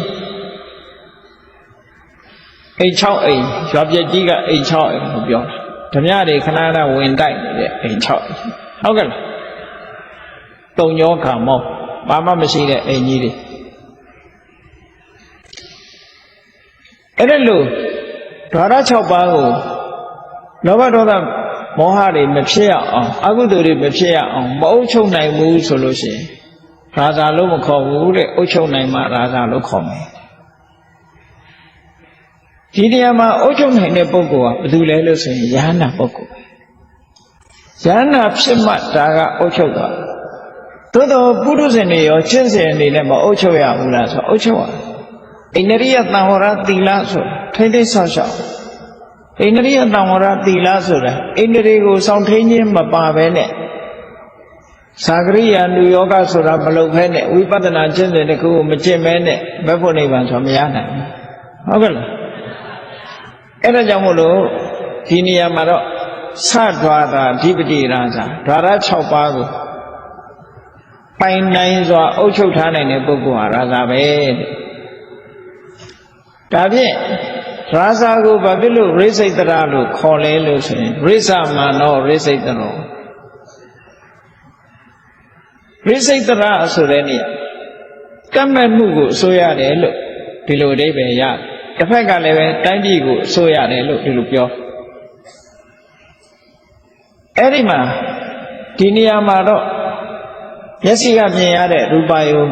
အိမ်6အိမ်ရွာပြည့်ကြီးကအိမ်6အိမ်ကိုပြောတာဓမြတွေခဏခဏဝင်တိုက်နေတဲ့အိမ်6အိမ်ဟုတ်ကဲ့လားတုံညောခံမောဘာမှမရှိတဲ့အိမ်ကြီးတွေအဲ့ဒါလို့ဓဝရ6ပါးကိုလောဘဒေါသမောဟတွေမဖြစ်ရအောင်အကုသိုလ်တွေမဖြစ်ရအောင်မအုပ်ချုပ်နိုင်ဘူးဆိုလို့ရှိရင်ရာဇာလို့မခေါ်ဘူးတဲ့အုပ်ချုပ်နိုင်မှရာဇာလို့ခေါ်မယ်ဒီနေရာမှာအုပ်ချုပ်နိုင်တဲ့ပုဂ္ဂိုလ်ကဘယ်သူလဲလို့ဆိုရင်ယ ahanan ပုဂ္ဂိုလ်ယ ahanan ဖြစ်မှဒါကအုပ်ချုပ်တာသို့တော့ပုထုဇဉ်တွေရောကျင့်စဉ်အနေနဲ့မအုပ်ချုပ်ရဘူးလားဆိုအုပ်ချုပ်ရအိန္ဒြိယသံဝရသီလဆိုထိမ့်သိမ့်ဆောက်ရှောက်အိန္ဒြိယသံဝရသီလဆိုတာအိန္ဒြေကိုစောင့်ထိန်ခြင်းမပါဘဲနဲ့သာဂရိယာနုယောဂဆိုတာမလုပ်ဘဲနဲ့ဝိပဿနာကျင့်စဉ်တစ်ခုကိုမကျင့်ဘဲနဲ့ဘက်ဖို့နိဗ္ဗာန်ဆိုမရနိုင်ဘူးဟုတ်ကဲ့လားအဲ့ဒါကြောင့်မို့လို့ဒီနေရာမှာတော့သဒွါရာဓိပတိရာဇာဓဝရ6ပါးကိုပိုင်နိုင်စွာအုပ်ချုပ်ထားနိုင်တဲ့ပုဂ္ဂိုလ်ဟာရာဇာပဲဒါဖြင့်ရာဇာကိုဘာဖြစ်လို့ရိစိတ်တရလို့ခေါ်လဲလို့ဆိုရင်ရိသမန္နောရိစိတ်တရောရိစိတ်တရဆိုတဲ့နေရာကမ္မမှုကိုအစိုးရတယ်လို့ဒီလိုအဓိပ္ပာယ်ရတယ်တစ်ဖက်ကလည်းပဲတိုင်းပြည်ကိုအစိုးရတယ်လို့ဒီလိုပြောအဲ့ဒီမှာဒီနေရာမှာတော့မျက်စိကမြင်ရတဲ့ရူပယုံ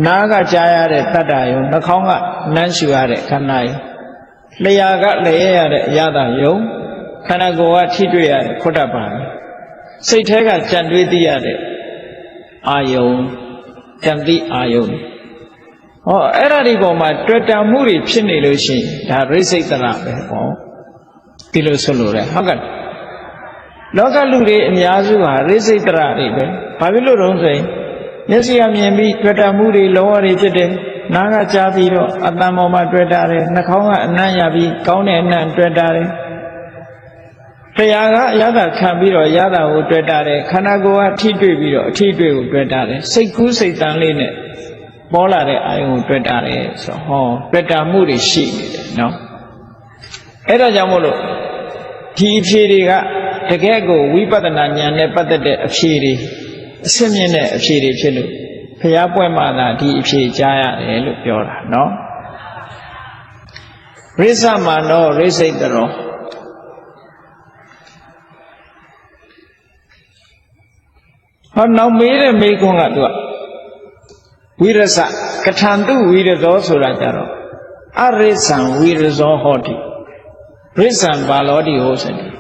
နားကကြားရတဲ့တတ္တယုံနှာခေါင်းကနမ်းရှူရတဲ့ခန္ဓာယုံလျှာကလည်းရတဲ့အရသာယုံခန္ဓာကိုယ်ကထိတွေ့ရတဲ့ခုတ္တပါဏိစိတ်ထဲကကြံတွေးသိရတဲ့အာယုံကြံသိအာယုံဟောအဲ့ဒါဒီပေါ်မှာတွေ့တာမှုတွေဖြစ်နေလို့ရှိရင်ဒါရိစိတ်တရပဲဟောဒီလိုဆိုလို့ရတယ်ဟုတ်ကဲ့လောကလူတွေအများစုဟာရိစိတ်တရတွေပဲဘာဖြစ်လို့တုံးဆိုရင်မျက်စိကမြင်ပြီးတွေ့တာမှုတွေလောဘတွေဖြစ်တယ်နားကကြားပြီးတော့အတန်ပေါ်မှာတွေ့တာတယ်နှာခေါင်းကအနံ့ရပြီးကောင်းတဲ့အနံ့တွေ့တာတယ်လျှာကအရသာခံပြီးတော့ရတာကိုတွေ့တာတယ်ခန္ဓာကိုယ်ကထိတွေ့ပြီးတော့အထိတွေ့ကိုတွေ့တာတယ်စိတ်ကူးစိတ်တန်လေးနဲ့ပေါ်လာတဲ့အာယုံကိုတွေ့တာတယ်ဆိုဟောတွေ့တာမှုတွေရှိနေတယ်နော်အဲ့ဒါကြောင့်မို့လို့ဒီအဖြေတွေကတကယ်ကိုဝိပဿနာဉာဏ်နဲ့ပတ်သက်တဲ့အဖြေတွေအစစ်မြင့်တဲ့အဖြေတွေဖြစ်လို့ဘုရားပွဲမှာသာဒီအဖြေကြားရတယ်လို့ပြောတာနော်ရိသမန္နောရိစိတ်တရောဟောနောက်မေးတဲ့မေးခွန်းကသူကဝိရစကထံတုဝိရဇောဆိုတာကြတော့အရိသံဝိရဇောဟောတိရိသံဘာလောတိဟောစတယ်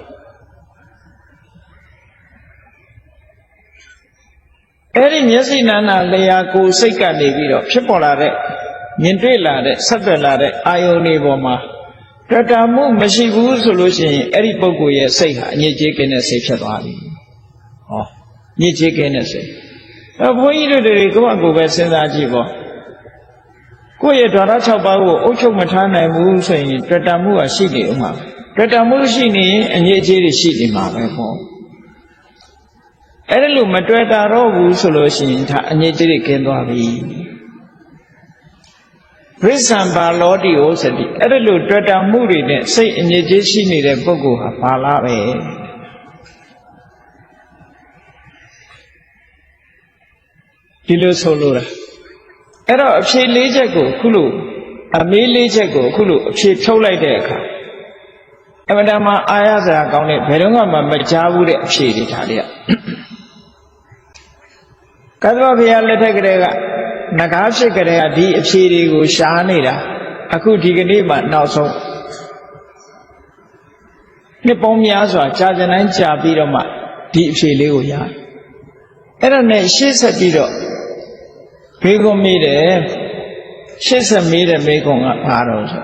အဲ့ဒီမျက်စိနာနာလျာကိုယ်စိတ်ကနေပြီးတော့ဖြစ်ပေါ်လာတဲ့ မြင်တွေ့လာတဲ့ဆက်သွယ်လာတဲ့အာယုန်တွေပေါ်မှာတွေ့တာမှုမရှိဘူးဆိုလို့ရှိရင်အဲ့ဒီပုဂ္ဂိုလ်ရဲ့စိတ်ဟာအငြိကျေးကင်းတဲ့စိတ်ဖြစ်သွားပြီဟောညစ်ကြေးကင်းတဲ့စိတ်ဘုန်းကြီးတို့တွေကိုယ့်အကိုပဲစဉ်းစားကြည့်ပေါ့ကိုယ့်ရဲ့ဓာတ်6ပါးကိုအုပ်ချုပ်မထားနိုင်ဘူးဆိုရင်တွေ့တာမှုကရှိနေဦးမှာတွေ့တာမှုရှိနေရင်အငြိကျေးတွေရှိနေမှာပဲပေါ့အဲ့ဒါလို့မတွေ့တာတော့ဘူးဆိုလို့ရှိရင်ဒါအငြိကျေးတွေကင်းသွားပြီဝိသံဘာလောတိဩစတိအဲ့ဒါလို့တွေ့တာမှုတွေနဲ့စိတ်အငြိကျေးရှိနေတဲ့ပုဂ္ဂိုလ်ဟာဘာလားပဲဒီလိုဆိုလို့လားအဲ့တော့အဖြေ၄ချက်ကိုခုလိုအမေး၄ချက်ကိုခုလိုအဖြေဖြုတ်လိုက်တဲ့အခါအမှန်တမ်းအာရစရာကောင်းတဲ့ဘယ်တော့မှမကြားဘူးတဲ့အဖြေတွေဒါတွေကကတ္တဗဘုရားလက်ထက်ကလေးကငကားဖြစ်ကြတဲ့ဒီအဖြေတွေကိုရှားနေတာအခုဒီကနေ့မှနောက်ဆုံးနှစ်ပေါင်းများစွာကြာကြတိုင်းကြာပြီးတော့မှဒီအဖြေလေးကိုရအဲ့ဒါနဲ့ရှေ့ဆက်ပြီးတော့ဘေးကုန်းမိတယ်ရှေ့ဆက်မိတဲ့ဘေးကုန်းကဘာတော့ဆို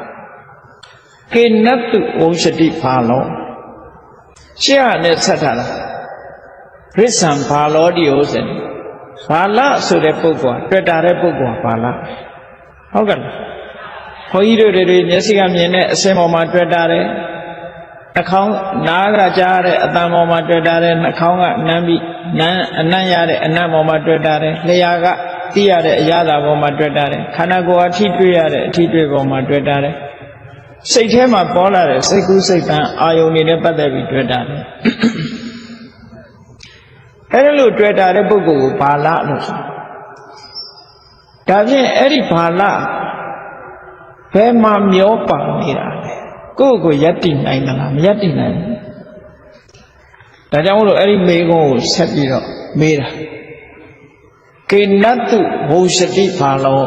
ကေနတ္တုဩရှတိဘာလောရှေ့ဟာနဲ့ဆက်ထားတာပရိစ္ဆံဘာလောတိဩစတိဘာလဆိုတဲ့ပုဂ္ဂိုလ်တွေ့တာတဲ့ပုဂ္ဂိုလ်ဘာလဟုတ်ကဲ့ဘုန်းကြီးတို့တွေမျက်စိကမြင်တဲ့အစင်ပေါ်မှာတွေ့တာတဲ့နှာခေါင်းနားကကြားတဲ့အတန်ပေါ်မှာတွေ့တာတဲ့နှာခေါင်းကနမ်းပြီးအနံ့ရတဲ့အနံ့ပေါ်မှာတွေ့တာတဲ့လျှာကသိရတဲ့အရာသာပေါ်မှာတွေ့တာတဲ့ခန္ဓာကိုယ်အထိတွေ့ရတဲ့အထိတွေ့ပေါ်မှာတွေ့တာတဲ့စိတ်ထဲမှာပေါ်လာတဲ့စိတ်ကူးစိတ်တန်အာယုန်တွေနဲ့ပတ်သက်ပြီးတွေ့တာတဲ့အဲ့ဒါလို့တွေ့တာတဲ့ပုဂ္ဂိုလ်ကိုဘာလလို့ဆိုဒါဖြင့်အဲ့ဒီဘာလဘယ်မှာမျောပါနေတာလဲကိုယ့်ကိုယက်တည်နိုင်မလားမယက်တည်နိုင်ဘူးဒါကြောင့်မို့လို့အဲ့ဒီမေကုန်းကိုဆက်ပြီးတော့မေးတာကေနတ္တုဘုံရှတိဘာလော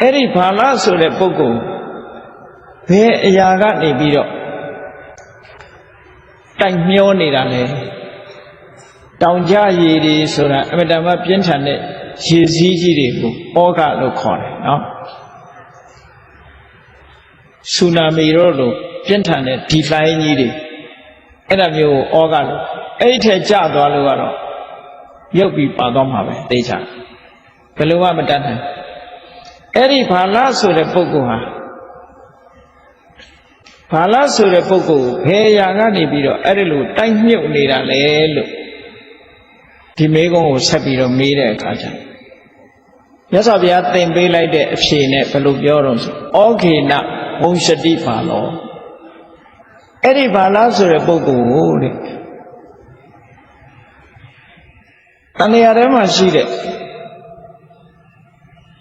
အဲ့ဒီဘာလဆိုတဲ့ပုဂ္ဂိုလ်ဘယ်အရာကနေပြီးတော့တိုင်မျောနေတာလဲတောင်ကြရည်တွေဆိုတာအမတမပြင်းထန်တဲ့ရေစည်းကြီးတွေကိုဩဃလို့ခေါ်တယ်နော်ဆူနာမီတို့လိုပြင်းထန်တဲ့ဒီလှိုင်းကြီးတွေအဲ့ဒါမျိုးကိုဩဃလို့အဲ့ဒီထက်ကျသွားလို့ကတော့ရုပ်ပြီးပါသွားမှာပဲသိချဘယ်လိုမှမတတ်နိုင်အဲ့ဒီဘာလဆိုတဲ့ပုဂ္ဂိုလ်ဟာဘာလဆိုတဲ့ပုဂ္ဂိုလ်ကိုဘယ်အရာကနေပြီးတော့အဲ့ဒီလိုတိုက်မြုပ်နေတာလဲလို့ဒီမေးခွန်းကိုဆက်ပြီးတော့မေးတဲ့အခါကျမြတ်စွာဘုရားသင်ပေးလိုက်တဲ့အဖြေနဲ့ဘယ်လိုပြောတော့ဆိုဩခေနဘုံရှတိဘာလောအဲ့ဒီဘာလားဆိုတဲ့ပုဂ္ဂိုလ်ကိုတဲ့တဏှာထဲမှာရှိတဲ့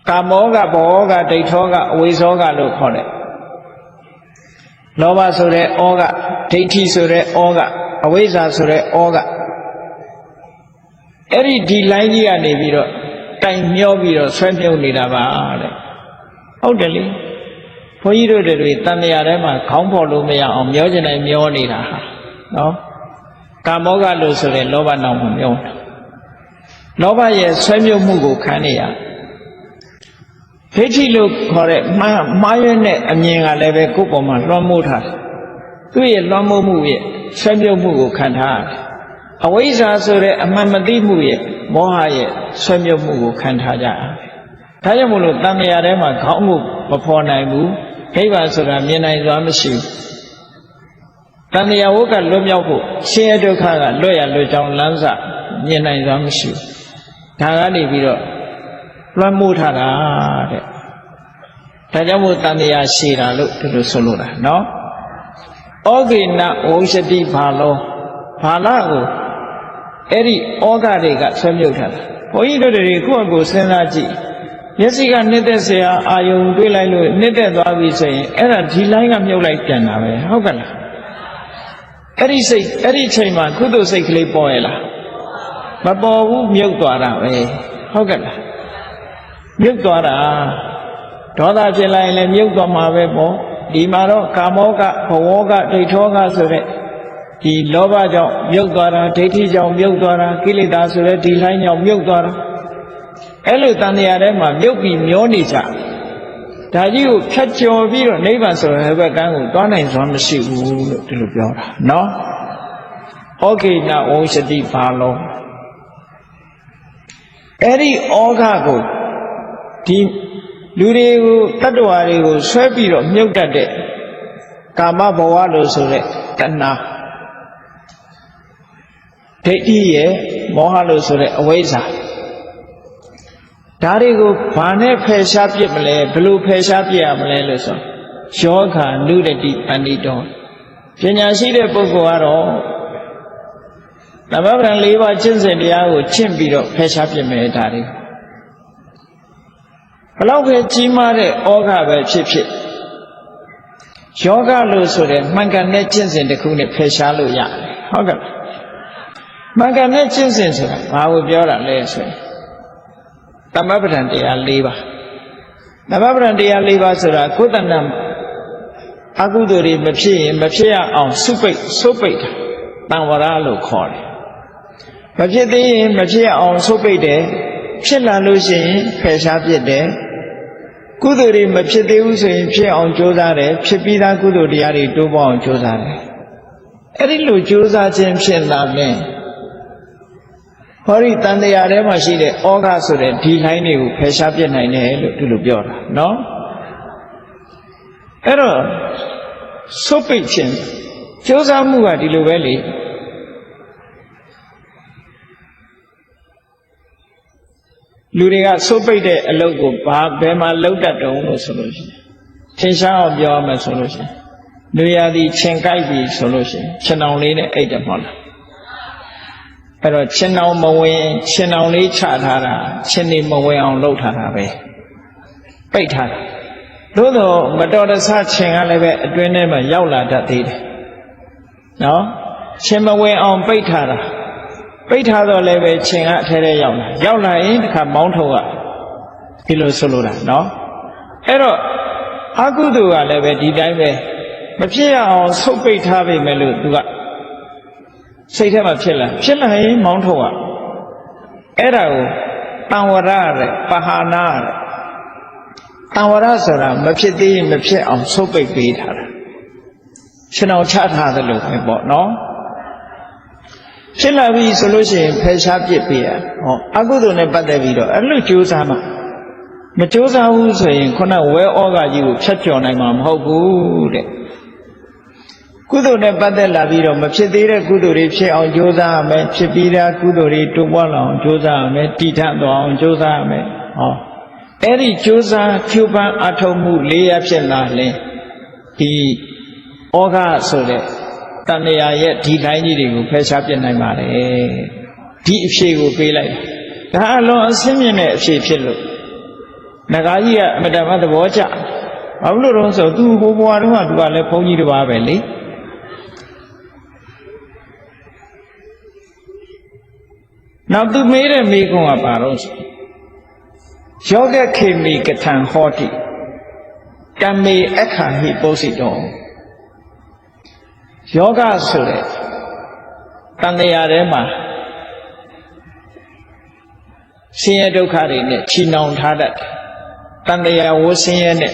ကာမောကဘောကဒိဋ္ဌောကအဝိဇ္ဇောကလို့ခေါ်တယ်လောဘဆိုတဲ့ဩကဒိဋ္ဌိဆိုတဲ့ဩကအဝိဇ္ဇာဆိုတဲ့ဩကအဲ့ဒီလိုင်းကြီးကနေပြီးတော့တိုင်မျောပြီးတော့ဆွဲမြုပ်နေတာပါတဲ့ဟုတ်တယ်လေဘုန်းကြီးတို့တွေတန်တရားထဲမှာခေါင်းဖော်လို့မရအောင်မျောကျင်တိုင်းမျောနေတာဟာနော်ကာမောကလို့ဆိုတဲ့လောဘနောင်မှာမျောတာလောဘရဲ့ဆွဲမြုပ်မှုကိုခံနေရဒိဋ္ဌိလို့ခေါ်တဲ့မှားရွံ့တဲ့အမြင်ကလည်းပဲကိုယ့်ပေါ်မှာလွှမ်းမိုးထားတယ်သူ့ရဲ့လွှမ်းမိုးမှုရဲ့ဆွဲမြုပ်မှုကိုခံထားရတယ်အဝိဇ္ဇာဆိုတဲ့အမှန်မသိမှုရဲ့မောဟရဲ့ဆွဲမြုပ်မှုကိုခံထားကြရတယ်။ဒါကြောင့်မို့လို့တဏှာထဲမှာခေါင်းကိုမဖော်နိုင်ဘူး။နိဗ္ဗာန်ဆိုတာမြင်နိုင်စွာမရှိဘူး။တဏှာဝုတ်ကလွတ်မြောက်ဖို့ဆင်းရဲဒုက္ခကလွတ်ရလွတ်ကြောင်းလမ်းစမြင်နိုင်စွာမရှိဘူး။ဒါကနေပြီးတော့လွှမ်းမိုးထားတာတဲ့။ဒါကြောင့်မို့တဏှာရှည်တာလို့ဒီလိုဆိုလို့တာနော်။ဩဂေနဝုရှတိဘာလောဘာလကိုအဲ့ဒီဩဃတွေကဆွဲမြုပ်ထားတာဘုန်းကြီးတို့တွေကိုယ့်အကိုစဉ်းစားကြည့်မျက်စိကနှစ်သက်စရာအာယုံတွေးလိုက်လို့နှစ်သက်သွားပြီဆိုရင်အဲ့ဒါဒီလိုင်းကမြုပ်လိုက်ပြန်တာပဲဟုတ်ကဲ့လားအဲ့ဒီစိတ်အဲ့ဒီချိန်မှာကုသိုလ်စိတ်ကလေးပေါ်ရလားမပေါ်ဘူးမြုပ်သွားတာပဲဟုတ်ကဲ့လားမြုပ်သွားတာဒေါသဖြစ်လိုက်ရင်လည်းမြုပ်သွားမှာပဲပေါ့ဒီမှာတော့ကာမောကဘဝကဒိဋ္ဌောကဆိုတဲ့ဒီလောဘကြောင့်မြုပ်သွားတာဒိဋ္ဌိကြောင့်မြုပ်သွားတာကိလေသာဆိုတဲ့ဒီလိုင်းကြောင့်မြုပ်သွားတာ အဲ့လိုတန်တရားထဲမှာမြုပ်ပြီးမျောနေကြဒါကြီးကိုဖြတ်ကျော်ပြီးတော့နိဗ္ဗာန်ဆိုတဲ့ဘက်ကန်းကိုတွားနိုင်စွမ်းမရှိဘူးလို့ဒီလိုပြောတာနော်ဩကေနဝုံစတိပါလောအဲ့ဒီဩဃကိုဒီလူတွေကိုတတ္တဝါတွေကိုဆွဲပြီးတော့မြုပ်တတ်တဲ့ကာမဘဝလို့ဆိုတဲ့တဏှာဒိဋ္ဌိရဲ့မောဟလို့ဆိုတဲ့အဝိဇ္ဇာဒါတွေကိုဘာနဲ့ဖယ်ရှားပြစ်မလဲဘယ်လိုဖယ်ရှားပြစ်ရမလဲလို့ဆိုယောဂနုဒတိပန္တိတောပညာရှိတဲ့ပုဂ္ဂိုလ်ကတော့သမဗ္ဗံ၄ပါးကျင့်စဉ်တရားကိုကျင့်ပြီးတော့ဖယ်ရှားပြစ်မယ်ဒါတွေဘလောက်ပဲကြီးမားတဲ့ဩဃပဲဖြစ်ဖြစ်ယောဂလို့ဆိုတဲ့မှန်ကန်တဲ့ကျင့်စဉ်တစ်ခုနဲ့ဖယ်ရှားလို့ရတယ်ဟုတ်ကဲ့မှန်ကန်တဲ့ကျင့်စဉ်ဆိုတာဘာကိုပြောတာလဲဆိုရင်သမဗ္ဗံတရား၄ပါးသမဗ္ဗံတရား၄ပါးဆိုတာကိုယ်တဏ္ဍအကုသိုလ်တွေမဖြစ်ရင်မဖြစ်ရအောင်စုပိတ်တာတံဝရလို့ခေါ်တယ်မဖြစ်သေးရင်မဖြစ်အောင်စုပိတ်တယ်ဖြစ်လာလို့ရှိရင်ဖယ်ရှားပြစ်တယ်ကုသိုလ်တွေမဖြစ်သေးဘူးဆိုရင်ဖြစ်အောင်ကြိုးစားတယ်ဖြစ်ပြီးသားကုသိုလ်တရားတွေတိုးပေါအောင်ကြိုးစားတယ်အဲ့ဒီလိုကြိုးစားခြင်းဖြစ်လာရင်ဟောဒီတန်တရားထဲမှာရှိတဲ့ဩဃဆိုတဲ့ဒီလိုင်းတွေကိုဖယ်ရှားပြစ်နိုင်တယ်လို့ဒီလိုပြောတာနော်အဲ့တော့စုပ်ပိတ်ခြင်းကြိုးစားမှုကဒီလိုပဲလေလူတွေကစုပ်ပိတ်တဲ့အလုပ်ကိုဘယ်မှာလုပ်တတ်တုံးလို့ဆိုလို့ရှိရင်ထင်ရှားအောင်ပြောရမယ်ဆိုလို့ရှိရင်လူရသည်ခြင်ကြိုက်ပြီဆိုလို့ရှိရင်ခြင်အောင်လေးနဲ့အိတ်တယ်မဟုတ်လားအဲ့တော့ခြင်အောင်မဝင်ခြင်အောင်လေးချထားတာခြင်နေမဝင်အောင်လုပ်ထားတာပဲပိတ်ထားတာသို့တော့မတော်တဆခြင်ကလည်းပဲအတွင်းထဲမှာရောက်လာတတ်သေးတယ်နော်ခြင်မဝင်အောင်ပိတ်ထားတာပိတ်ထားတော့လည်းပဲခြင်ကအထဲထဲရောက်လာရင်တစ်ခါမောင်းထုတ်ရဒီလိုဆိုလိုတာနော်အဲ့တော့အကုသိုလ်ကလည်းပဲဒီတိုင်းပဲမဖြစ်ရအောင်ဆုတ်ပိတ်ထားပြီမဲ့လို့သူကစိတ်ထဲမှာဖြစ်လာရင်မောင်းထုတ်ရအဲ့ဒါကိုတံဝရတဲ့ပဟာနာတဲ့တံဝရဆိုတာမဖြစ်သေးရင်မဖြစ်အောင်ဆုတ်ပိတ်ပေးထားတာရှင်အောင်ချထားတယ်လို့ပဲပေါ့နော်ဖြစ်လာပြီဆိုလို့ရှိရင်ဖယ်ရှားပြစ်ပေးရဟောအကုသိုလ်နဲ့ပတ်သက်ပြီးတော့အဲ့လိုကြိုးစားမှမကြိုးစားဘူးဆိုရင်ခုနဝဲဩဃကြီးကိုဖြတ်ကျော်နိုင်မှာမဟုတ်ဘူးတဲ့ကုသိုလ်နဲ့ပတ်သက်လာပြီးတော့မဖြစ်သေးတဲ့ကုသိုလ်တွေဖြစ်အောင်ကြိုးစားရမယ်ဖြစ်ပြီးသားကုသိုလ်တွေတိုးပွားလာအောင်ကြိုးစားရမယ်တည်ထသွားအောင်ကြိုးစားရမယ်ဟောအဲ့ဒီကြိုးစားဖြူပန်းအထောက်မှု၄ရဖြစ်လာရင်ဒီဩဃဆိုတဲ့တဏှာရဲ့ဒီတိုင်းကြီးတွေကိုဖယ်ရှားပြနိုင်ပါတယ်ဒီအဖြေကိုပေးလိုက်ဒါအလွန်အဆင်းမြင့်တဲ့အဖြေဖြစ်လို့နဂါကြီးကအမတမသဘောကျဘာလို့လဲဆိုသူဟိုဘွားတော့သူကလည်းဘုန်းကြီးတစ်ပါးပဲလေနောက်သူမေးတဲ့မိကွန်းကပါတော့ယောဂခေမိကထံဟောတိကမ္မေအခါဟိပုစိတောယောဂဆိုတဲ့တန်တရားထဲမှာဆင်းရဲဒုက္ခတွေနဲ့ချီနှောင်ထားတတ်တန်တရားဝဆင်းရဲနဲ့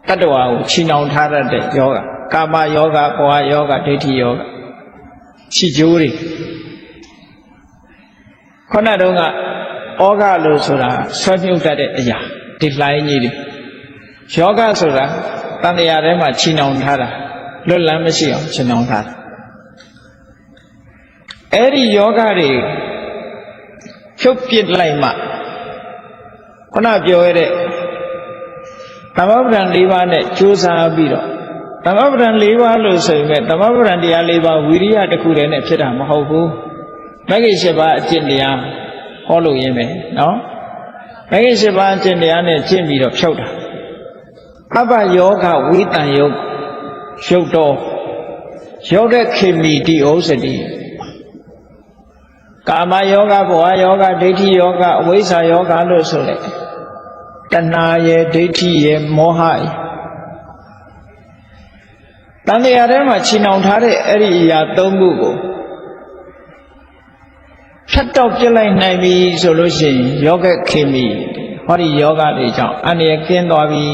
တတ္တဝါကိုချီနှောင်ထားတတ်တဲ့ယောဂကာမယောဂဘဝယောဂဒိဋ္ဌိယောဂရှိကျိုးတွေခုနတုန်းကဩဃလို့ဆိုတာဆွဲမြုပ်တတ်တဲ့အရာဒီလိုင်းကြီးတွေယောဂဆိုတာတန်တရားထဲမှာချီနှောင်ထားတာလွတ်လပ်မရှိအောင်ချီနှောင်ထားတာအဲ့ဒီယောဂတွေဖြုတ်ပစ်လိုက်မှခုနပြောရတဲ့သမဗ္ဗံ၄ပါးနဲ့ကြိုးစားပြီးတော့သမဗ္ဗံ၄ပါးလို့ဆိုရင်သမဗ္ဗံတရား၄ပါးဝိရိယတစ်ခုတည်းနဲ့ဖြစ်တာမဟုတ်ဘူးမဂ္ဂင်၈ပါးအကျင့်တရားဟောလို့ရင်းပဲနော်မဂ္ဂင်၈ပါးအကျင့်တရားနဲ့ကျင့်ပြီးတော့ဖြုတ်တာအပ္ပယောဂဝိတံယောရုပ်တော်ရောက်တဲ့ခေမီတိဩစတိကာမယောဂဘဝယောဂဒိဋ္ဌိယောဂအဝိဇ္ဇာယောဂလို့ဆိုတဲ့တဏှာရဲ့ဒိဋ္ဌိရဲ့မောဟရဲ့တန်တရားထဲမှာချီနှောင်ထားတဲ့အဲ့ဒီအရာ၃ခုကို ဖြတ်တော့ပြစ်လိုက်နိုင်ပြီဆိုလို့ရှိရင်ယောဂခေမီဟောဒီယောဂတွေကြောင့်အန္တရာယ်ကင်းသွားပြီ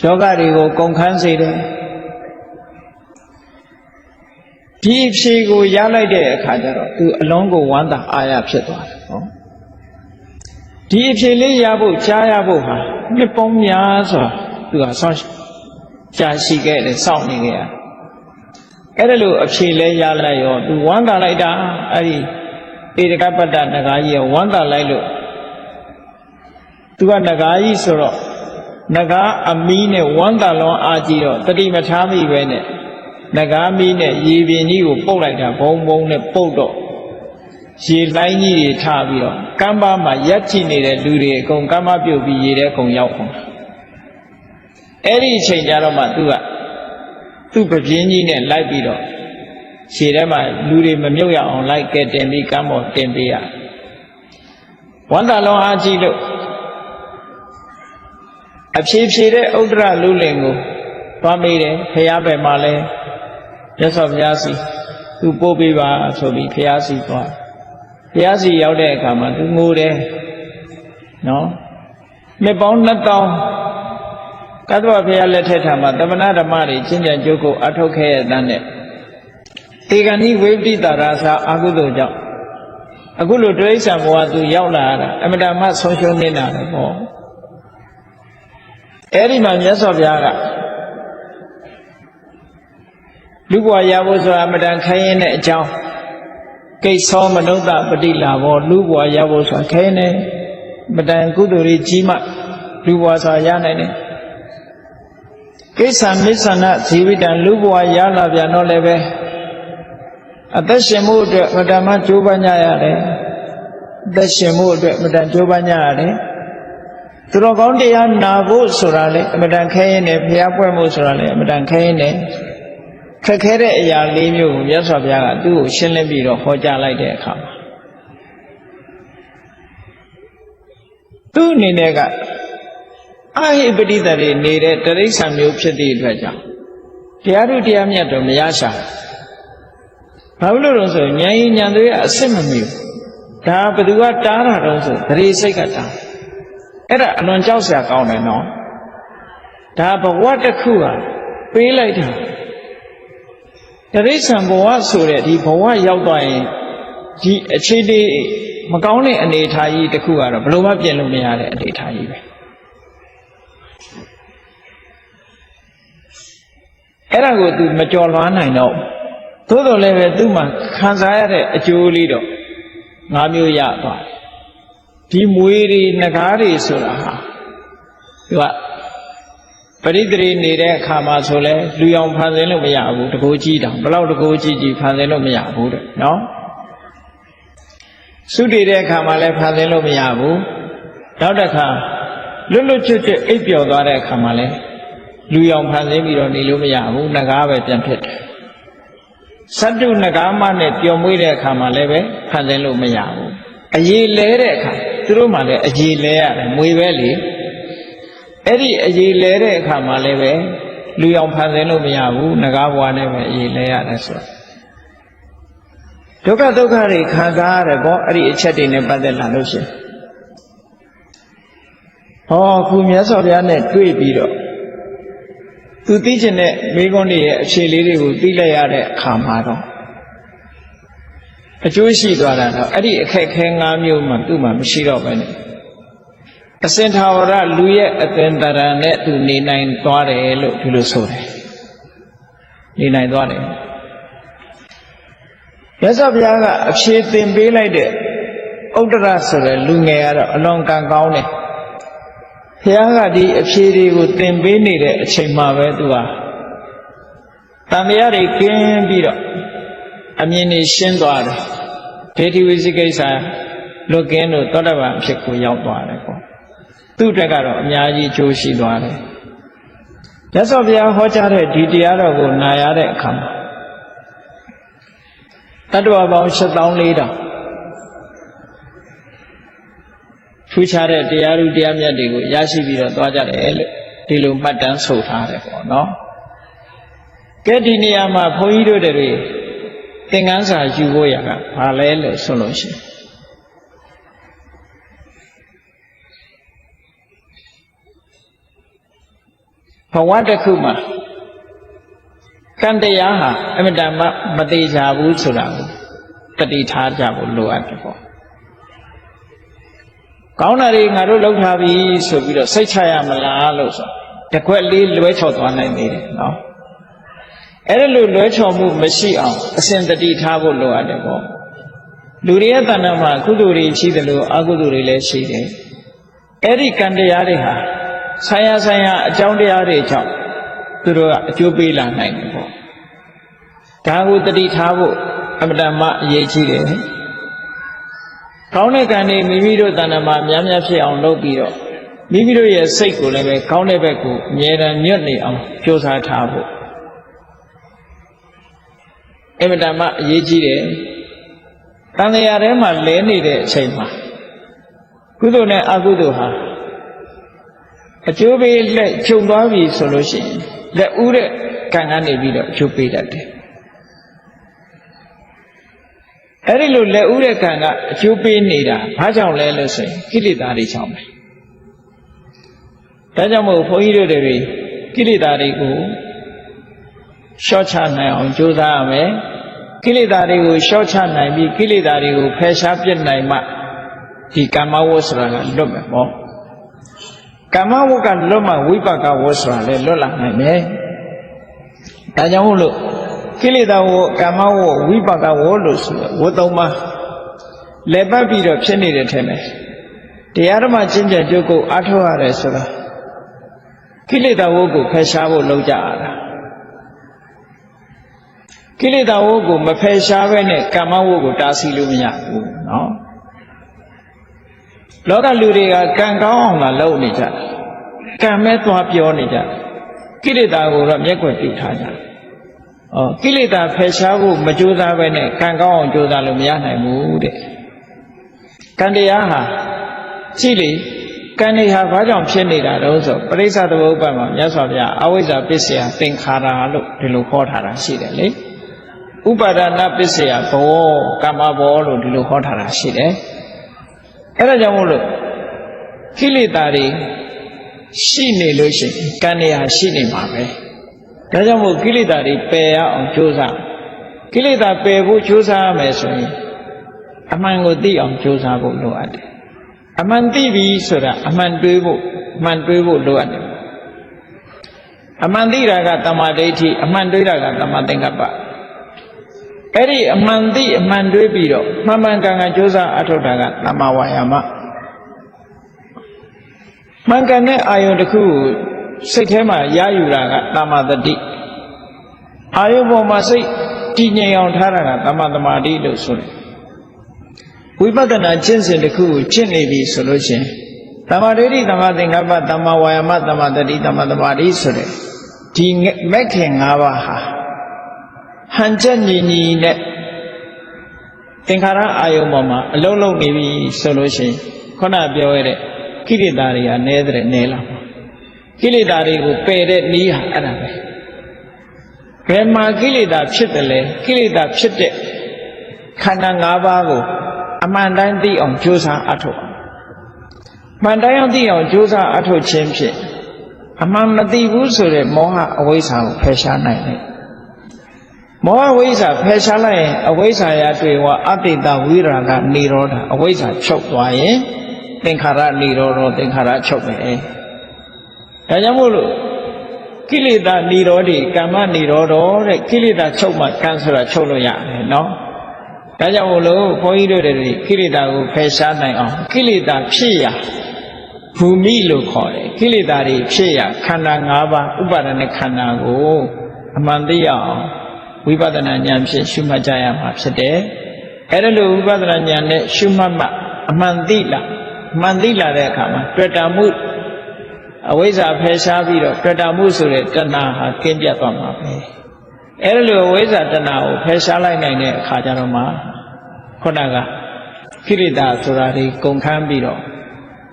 ယောဂတွေကိုကုန်ခန်းစေတယ်ဒီအဖြေကိုရလိုက်တဲ့အခါကျတော့သူအလုံးကိုဝမ်းသာအားရဖြစ်သွားတယ်ဟောဒီအဖြေလေးရဖို့ကြားရဖို့ဟာနှစ်ပေါင်းများစွာသူကဆောင်းကြာရှိခဲ့တယ်စောင့်နေခဲ့ရအဲ့ဒါလို့အဖြေလဲရလိုက်ရောသူဝမ်းသာလိုက်တာအဲ့ဒီဧတကပတ္တနဂါကြီးကဝမ်းသာလိုက်လို့သူကနဂါကြီးဆိုတော့နဂါအမီးနဲ့ဝမ်းသာလွန်အားကြီးတော့တတိမထားမိပဲနဲ့နဂါမီးနဲ့ရေပြင်ကြီးကိုပုတ်လိုက်တာဘုံဘုံနဲ့ပုတ်တော့ရေလိုင်းကြီးတွေထားပြီးတော့ကမ်းပါမှာရက်ချီနေတဲ့လူတွေအကုန်ကမ်းပါပြုတ်ပြီးရေထဲကုန်ရောက်အောင်အဲ့ဒီအချိန်ကျတော့မှသူကသူ့ပပြင်းကြီးနဲ့လိုက်ပြီးတော့ခြေထဲမှာလူတွေမမြုပ်ရအောင်လိုက်ကဲတင်ပြီးကမ်းပေါ်တင်ပေးရဝန္တာလုံးအားကြီးလို့အဖြေဖြေတဲ့ဥဒ္ဒရလူလင်ကိုသွားမေးတယ်ဖះပဲမှာလဲမြတ်စွာဘုရားစီသူပို့ပေးပါဆိုပြီးဖះစီသွားဖះစီရောက်တဲ့အခါမှာသူငိုတယ်နော်နှစ်ပေါင်း2000ကတ္တဝဘုရားလက်ထက်ထာမှာတမနာဓမ္မတွေကျင့်ကြံကြိုးကိုအထောက်ခဲ့ရတဲ့နဲ့တေဂဏိဝိပတိတာရာသာအာဟုသောကြောင့်အခုလိုတိရစ္ဆာန်ဘဝသူရောက်လာတာအမတမဆုံးရှုံးနေတာလေပေါ့အဲ့ဒီမှာမြတ်စွာဘုရားကလူဘဝရဖို့ဆိုတာအမတန်ခိုင်းရင်တဲ့အကြောင်းကိစ္စောမနုဿပတိလာဘောလူဘဝရဖို့ဆိုတာခိုင်းနေမတန်ကုသိုလ်ကြီးမှလူဘဝဆိုတာရနိုင်တယ်ကိစ္ဆာမစ္ဆနာဇီဝိတံလူဘဝရလာပြန်တော့လည်းပဲအသက်ရှင်မှုအတွက်မတန်မှကြိုးပမ်းကြရတယ်အသက်ရှင်မှုအတွက်မတန်ကြိုးပမ်းကြရတယ်သူတော်ကောင်းတရားနာဖို့ဆိုတာလေအမတန်ခဲရင်နဲ့ဘုရားပွဲမှုဆိုတာလေအမတန်ခဲရင်နဲ့ခက်ခဲတဲ့အရာလေးမျိုးကိုမြတ်စွာဘုရားကသူ့ကိုရှင်းလင်းပြီးတော့ဟောကြားလိုက်တဲ့အခါမှာသူ့အနေနဲ့ကအာဟိပတိတ္တတွေနေတဲ့တိရစ္ဆာန်မျိုးဖြစ်သည့်အတွက်ကြောင့်တရားတို့တရားမြတ်တော့မရရှာဘာလို့လဲဆိုရင်ဉာဏ်ရည်ဉာဏ်တွေကအစစ်မမီဘူးဒါဘသူကတားတာတော့ဆိုသတိစိတ်ကတားအဲ့ဒါအလွန်ကြောက်စရာကောင်းတယ်နော်ဒါဘဝတစ်ခုဟာပေးလိုက်တာတိရစ္ဆာန်ဘဝဆိုတဲ့ဒီဘဝရောက်သွားရင်ဒီအခြေအနေမကောင်းတဲ့အနေအထားကြီးတစ်ခုကတော့ဘယ်လိုမှပြင်လို့မရတဲ့အနေအထားကြီးပဲအဲ့ဒါကို तू မကြော်လွှားနိုင်တော့သို့တော်လည်းပဲသူ့မှာခံစားရတဲ့အကျိုးလေးတော့၅မျိုးရသွားတယ်ဒီမွေတွေငကားတွေဆိုတာဟာသူကပရိသေရီနေတဲ့အခါမှာဆိုလဲလူအောင်ဖန်ဆင်းလို့မရဘူးတကိုးကြီးတောင်ဘလောက်တကိုးကြီးဖန်ဆင်းလို့မရဘူးတဲ့နော်သုတည်တဲ့အခါမှာလည်းဖန်ဆင်းလို့မရဘူးနောက်တစ်ခါလွတ်လွတ်ချွတ်ချွတ်အိပ်ပျော်သွားတဲ့အခါမှာလည်းလူအောင်ဖန်ဆင်းပြီးတော့နေလို့မရဘူးငကားပဲပြန်ဖြစ်တယ်စတ္တုငကားမနဲ့ပျော်မွေးတဲ့အခါမှာလည်းပဲဖန်ဆင်းလို့မရဘူးအရေလဲတဲ့အခါသူတို့မှလည်းအရေလဲရတယ်မွေပဲလေအဲ့ဒီအရေလဲတဲ့အခါမှာလည်းပဲလူအောင်ဖန်ဆင်းလို့မရဘူးငကားဘွားနဲ့ပဲအရေလဲရတယ်ဆိုဒုက္ခတွေခံစားရတယ်ပေါ့အဲ့ဒီအချက်တွေနဲ့ပတ်သက်လာလို့ရှိရင်ဟောခုမြတ်စွာဘုရားနဲ့တွေ့ပြီးတော့သူသိချင်တဲ့မိဂုဏ်တွေရဲ့အဖြေလေးတွေကိုသိလိုက်ရတဲ့အခါမှာတော့အကျိုးရှိသွားတာတော့အဲ့ဒီအခက်ခဲ၅မျိုးမှသူ့မှာမရှိတော့ပဲနဲ့အစင်ထာဝရလူရဲ့အသင်္တရံနဲ့သူနေနိုင်သွားတယ်လို့ဒီလိုဆိုတယ်နေနိုင်သွားတယ်မြတ်စွာဘုရားကအဖြေသင်ပေးလိုက်တဲ့ဥဒ္ဒရဆိုတဲ့လူငယ်ကတော့အလွန်ကံကောင်းတယ်ဘုရားကဒီအဖြေတွေကိုသင်ပေးနေတဲ့အချိန်မှာပဲသူဟာတန်တရားတွေကင်းပြီးတော့အမြင်တွေရှင်းသွားတယ်ဒေတိဝိသိကိစ္စလွတ်ကင်းလို့သောတပန်အဖြစ်ကိုရောက်သွားတယ်ပေါ့သူ့အတွက်ကတော့အများကြီးကျိုးရှိသွားတယ်မြတ်စွာဘုရားဟောကြားတဲ့ဒီတရားတော်ကိုနာရတဲ့အခါမှာတတ္တဝါပေါင်း7400ထူးခြားတဲ့တရားဥတရားမြတ်တွေကိုရရှိပြီးတော့သွားကြတယ်လို့ဒီလိုမှတ်တမ်းဆိုထားတယ်ပေါ့နော်ကဲဒီနေရာမှာဘုန်းကြီးတို့တွေ သင်္ကန်းစာယူဖို့ရကဘာလဲလို့ဆိုလို့ရှိရင်ဘဝတစ်ခုမှာကံတရားဟာအမြဲတမ်းမသေးကြဘူးဆိုတာကိုတတိထားကြဖို့လိုအပ်တယ်ပေါ့ကောင်းတာတွေငါတို့လုပ်ထားပြီဆိုပြီးတော့စိတ်ချရမလားလို့ဆိုတခွက်လေးလွဲချော်သွားနိုင်သေးတယ်နော်အဲ့ဒါလိုလွဲချော်မှုမရှိအောင်အစဉ်တတိထားဖို့လိုအပ်တယ်ပေါ့လူတွေရဲ့တဏ္ဍာမှာကုသိုလ်တွေရှိတယ်လို့အကုသိုလ်တွေလည်းရှိတယ်အဲ့ဒီကံတရားတွေဟာဆိုင်ရာအကြောင်းတရားတွေကြောင့်သူတို့ကအကျိုးပေးလာနိုင်တယ်ပေါ့ဒါကိုတတိထားဖို့အမှန်တမ်းအရေးကြီးတယ်ကောင်းတဲ့ကံတွေမိမိတို့တဏ္ဍာမှာများများဖြစ်အောင်လုပ်ပြီးတော့မိမိတို့ရဲ့စိတ်ကိုလည်းပဲကောင်းတဲ့ဘက်ကိုအမြဲတမ်းညွတ်နေအောင်ကြိုးစားထားဖို့အမှန်တမ်းအရေးကြီးတယ်တန်လျာထဲမှာလဲနေတဲ့အချိန်မှာကုသိုလ်နဲ့အကုသိုလ်ဟာအကျိုးပေးလက်ချုပ်သွားပြီဆိုလို့ရှိရင်လက်ဥတဲ့ကံကနေပြီးတော့အကျိုးပေးတတ်တယ်အဲ့ဒီလိုလက်ဥတဲ့ကံကအကျိုးပေးနေတာဘာကြောင့်လဲလို့ဆိုရင်ကိလေသာတွေကြောင့်ပဲဒါကြောင့်မို့ဘုန်းကြီးတို့တွေကိလေသာတွေကိုလျှော့ချနိုင်အောင်ကြိုးစားရမယ်ကိလေသာတွေကိုလျှော့ချနိုင်ပြီးကိလေသာတွေကိုဖယ်ရှားပြစ်နိုင်မှဒီကာမဝတ်ဆိုတာကလွတ်မယ်ပေါ့ကာမဝတ်ကလွတ်မှဝိပါကဝတ်ဆိုတာလည်းလွတ်လာနိုင်မယ်ဒါကြောင့်မို့လို့ကိလေသာဝတ်ကာမဝတ်ဝိပါကဝတ်လို့ဆိုဝတ်သုံးပါလက်ပတ်ပြီးတော့ဖြစ်နေတဲ့ထဲမှာတရားဓမ္မကျင့်ကြံကြိုးကိုအားထုတ်ရတယ်ဆိုတာကိလေသာဝတ်ကိုဖယ်ရှားဖို့လုပ်ကြရတာကိလေသာဝတ်ကိုမဖယ်ရှားဘဲနဲ့ကာမဝတ်ကိုတားဆီးလို့မရဘူးနော်လောကလူတွေကကံကောင်းအောင်လာလုပ်နေကြတယ်ကံမဲ့သွားပြောနေကြတယ်ကိလေသာကိုတော့မျက်ွယ်ပြုထားကြတယ်ကိလေသာဖယ်ရှားဖို့မကြိုးစားဘဲနဲ့ကံကောင်းအောင်ကြိုးစားလို့မရနိုင်ဘူးတဲ့ကံတရားဟာကြည့်လေကံတွေဟာဘာကြောင့်ဖြစ်နေတာတုံးဆိုပရိစ္ဆသမုပ္ပါဒ်မှာမြတ်စွာဘုရားအဝိဇ္ဇာပစ္စယသင်္ခါရလို့ဒီလိုခေါ်ထားတာရှိတယ်လေဥပါဒနာပစ္စယဘောကမ္မဘောလို့ဒီလိုခေါ်ထားတာရှိတယ်အဲ့ဒါကြောင့်မို့လို့ကိလေသာတွေရှိနေလို့ရှိရင်ကံတွေဟာရှိနေမှာပဲဒါကြောင့်မို့ကိလေသာတွေပယ်ရအောင်ကြိုးစားကိလေသာပယ်ဖို့ကြိုးစားရမယ်ဆိုရင်အမှန်ကိုသိအောင်ကြိုးစားဖို့လိုအပ်တယ်အမှန်သိပြီဆိုတာအမှန်တွေးဖို့လိုအပ်တယ်အမှန်သိတာကတမ္မာဒိဋ္ဌိအမှန်တွေးတာကတမ္မာသင်္ကပ္ပအဲ့ဒီအမှန်သိအမှန်တွေးပြီးတော့မှန်မှန်ကန်ကန်ကြိုးစားအထောက်တာကတမ္မာဝါယာမမှန်ကန်တဲ့အာယုန်တစ်ခုကိုစိတ်ထဲမှာရယူတာကတမ္မာတတိအာယုန်ပေါ်မှာစိတ်တည်ငြိမ်အောင်ထားတာကတမ္မာသမာဓိလို့ဆိုတယ်ဝိပဿနာကျင့်စဉ်တစ်ခုကိုကျင့်နေပြီဆိုလို့ရှိရင်တမ္မာဒိဋ္ဌိတမ္မာသင်္ကပ္ပတမ္မာဝါယာမတမ္မာတတိတမ္မာသမာဓိဆိုတဲ့ဒီမဂ်ခင်၅ပါးဟာဟန်ချက်ညီညီနဲ့သင်္ခါရအာယုံပေါ်မှာအလုံးလုံးနေပြီဆိုလို့ရှိရင်ခုနပြောရတဲ့ကိလေသာတွေကနည်းတဲ့နည်းလာမှာကိလေသာတွေကိုပယ်တဲ့နည်းဟာအဲ့ဒါပဲဘယ်မှာကိလေသာဖြစ်တယ်လဲကိလေသာဖြစ်တဲ့ခန္ဓာ၅ပါးကိုအမှန်တိုင်းသိအောင်ကြိုးစားအထောက်မှန်တိုင်းအောင်သိအောင်ကြိုးစားအထောက်ခြင်းဖြင့်အမှန်မသိဘူးဆိုတဲ့မောဟအဝိဇ္ဇာကိုဖယ်ရှားနိုင်တယ်မောဟဝိဇ္ဇာဖယ်ရှားလိုက်ရင်အဝိဇ္ဇာရတွေ့ဝအတ္တိတဝိရာဂနိရောဓအဝိဇ္ဇာချုပ်သွားရင်သင်္ခါရနိရောဓသင်္ခါရချုပ်ပဲဒါကြောင့်မို့လို့ကိလေသာနိရောဓကမ္မနိရောဓတဲ့ကိလေသာချုပ်မှကံဆိုတာချုပ်လို့ရတယ်နော်ဒါကြောင့်မို့လို့ဘုန်းကြီးတို့တွေကိလေသာကိုဖယ်ရှားနိုင်အောင်ကိလေသာဖြစ်ရာဘူမိလို့ခေါ်တယ်ကိလေသာတွေဖြစ်ရာခန္ဓာ၅ပါးဥပါဒณะခန္ဓာကိုအမှန်သိအောင်ဝိပဿနာဉာဏ်ဖြင့်ရှုမှတ်ကြရမှာဖြစ်တယ်အဲ့ဒါလိုဝိပဿနာဉာဏ်နဲ့ရှုမှတ်မှအမှန်သိလာတဲ့အခါမှာတွေ့တာမှုအဝိဇ္ဇာဖယ်ရှားပြီးတော့တွေ့တာမှုဆိုတဲ့တဏှာဟာကင်းပြတ်သွားမှာပဲအဲ့ဒါလိုအဝိဇ္ဇာတဏှာကိုဖယ်ရှားလိုက်နိုင်တဲ့အခါကျတော့မှခုနကကိလေသာဆိုတာတွေကုန်ခန်းပြီးတော့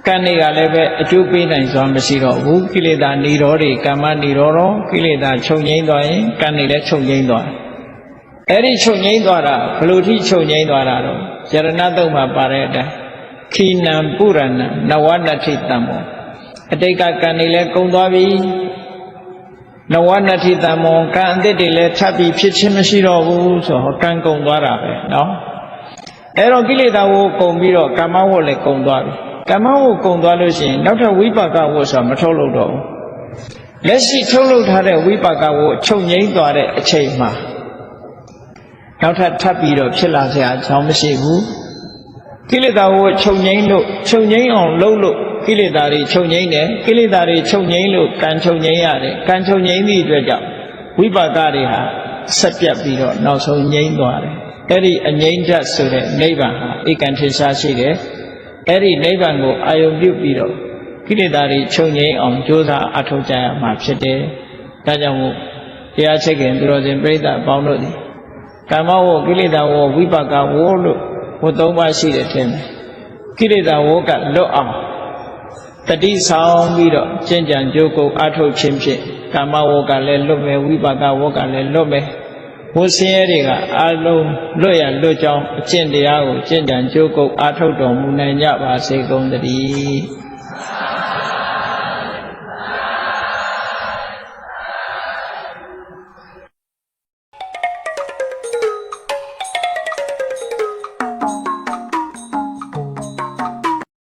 ကံတွေကလည်းပဲအကျိုးပေးနိုင်စွာမရှိတော့ဘူးကိလေသာနိရောဓကမ္မနိရောဓကိလေသာချုပ်ငြိမ်းသွားရင်ကံတွေလည်းချုပ်ငြိမ်းသွား အဲ့ဒီချုပ်ငိမ့်သွားတာဘလို့ထိချုပ်ငိမ့်သွားတာတော့ယရဏတုံမှာပါတဲ့အတိုင်းခိနံပုရဏံနဝနတ္ထိတံမောအတိတ်ကကံတွေလည်းကုန်သွားပြီနဝနတ္ထိတံမောကံအသစ်တွေလည်းထပ်ပြီးဖြစ်ချင်းမရှိတော့ဘူးဆိုတော့ကံကုန်သွားတာပဲเนาะအဲ့တော့ကိလေသာဝကုန်ပြီးတော့ကာမဝလည်းကုန်သွားပြီကာမဝကုန်သွားလို့ရှိရင်နောက်ထပ်ဝိပါကဝဆိုတာမထုတ်လို့တော့ဘူးလက်ရှိထုတ်လုပ်ထားတဲ့ဝိပါကဝချုပ်ငိမ့်သွားတဲ့အချိန်မှာနောက်ထပ်ပြီးတော့ဖြစ်လာစရာအကြောင်းမရှိဘူးကိလေသာဝချုပ်ငိမ့်လို့ချုပ်ငိမ့်အောင်လုပ်လို့ကိလေသာတွေချုပ်ငိမ့်တယ်ကိလေသာတွေချုပ်ငိမ့်လို့ကံချုပ်ငိမ့်ရတယ်ကံချုပ်ငိမ့်သည့်အတွက်ကြောင့်ဝိပါကတွေဟာဆက်ပြတ်ပြီးတော့နောက်ဆုံးငိမ့်သွားတယ်အဲ့ဒီအငိမ့်ဓာတ်ဆိုတဲ့နိဗ္ဗာန်ဟာဧကံထင်ရှားရှိတယ်အဲ့ဒီနိဗ္ဗာန်ကိုအာယုံပြုပြီးတော့ကိလေသာတွေချုပ်ငိမ့်အောင်ကြိုးစားအထောက်ကြရမှာဖြစ်တယ်ဒါကြောင့်မို့တရားချက်ခင်သူတော်စင်ပြိဿအပေါင်းတို့သည်ကာမဝကိလေသာဝဝိပါကဝလို့ဝသုံးပါးရှိတယ်ထင်တယ်ကိလေသာဝကလွတ်အောင်တတိဆောင်ပြီးတော့ကျင့်ကြံကြိုးကုပ်အထောက်ခြင်းဖြင့်ကာမဝကလည်းလွတ်မယ်ဝိပါကဝကလည်းလွတ်မယ်ဝဆင်းရဲတွေကအလုံးလွတ်ရလွတ်ကြောင်းအကျင့်တရားကိုကျင့်ကြံကြိုးကုပ်အထောက်တော်မူနိုင်ကြပါစေကုန်သတည်း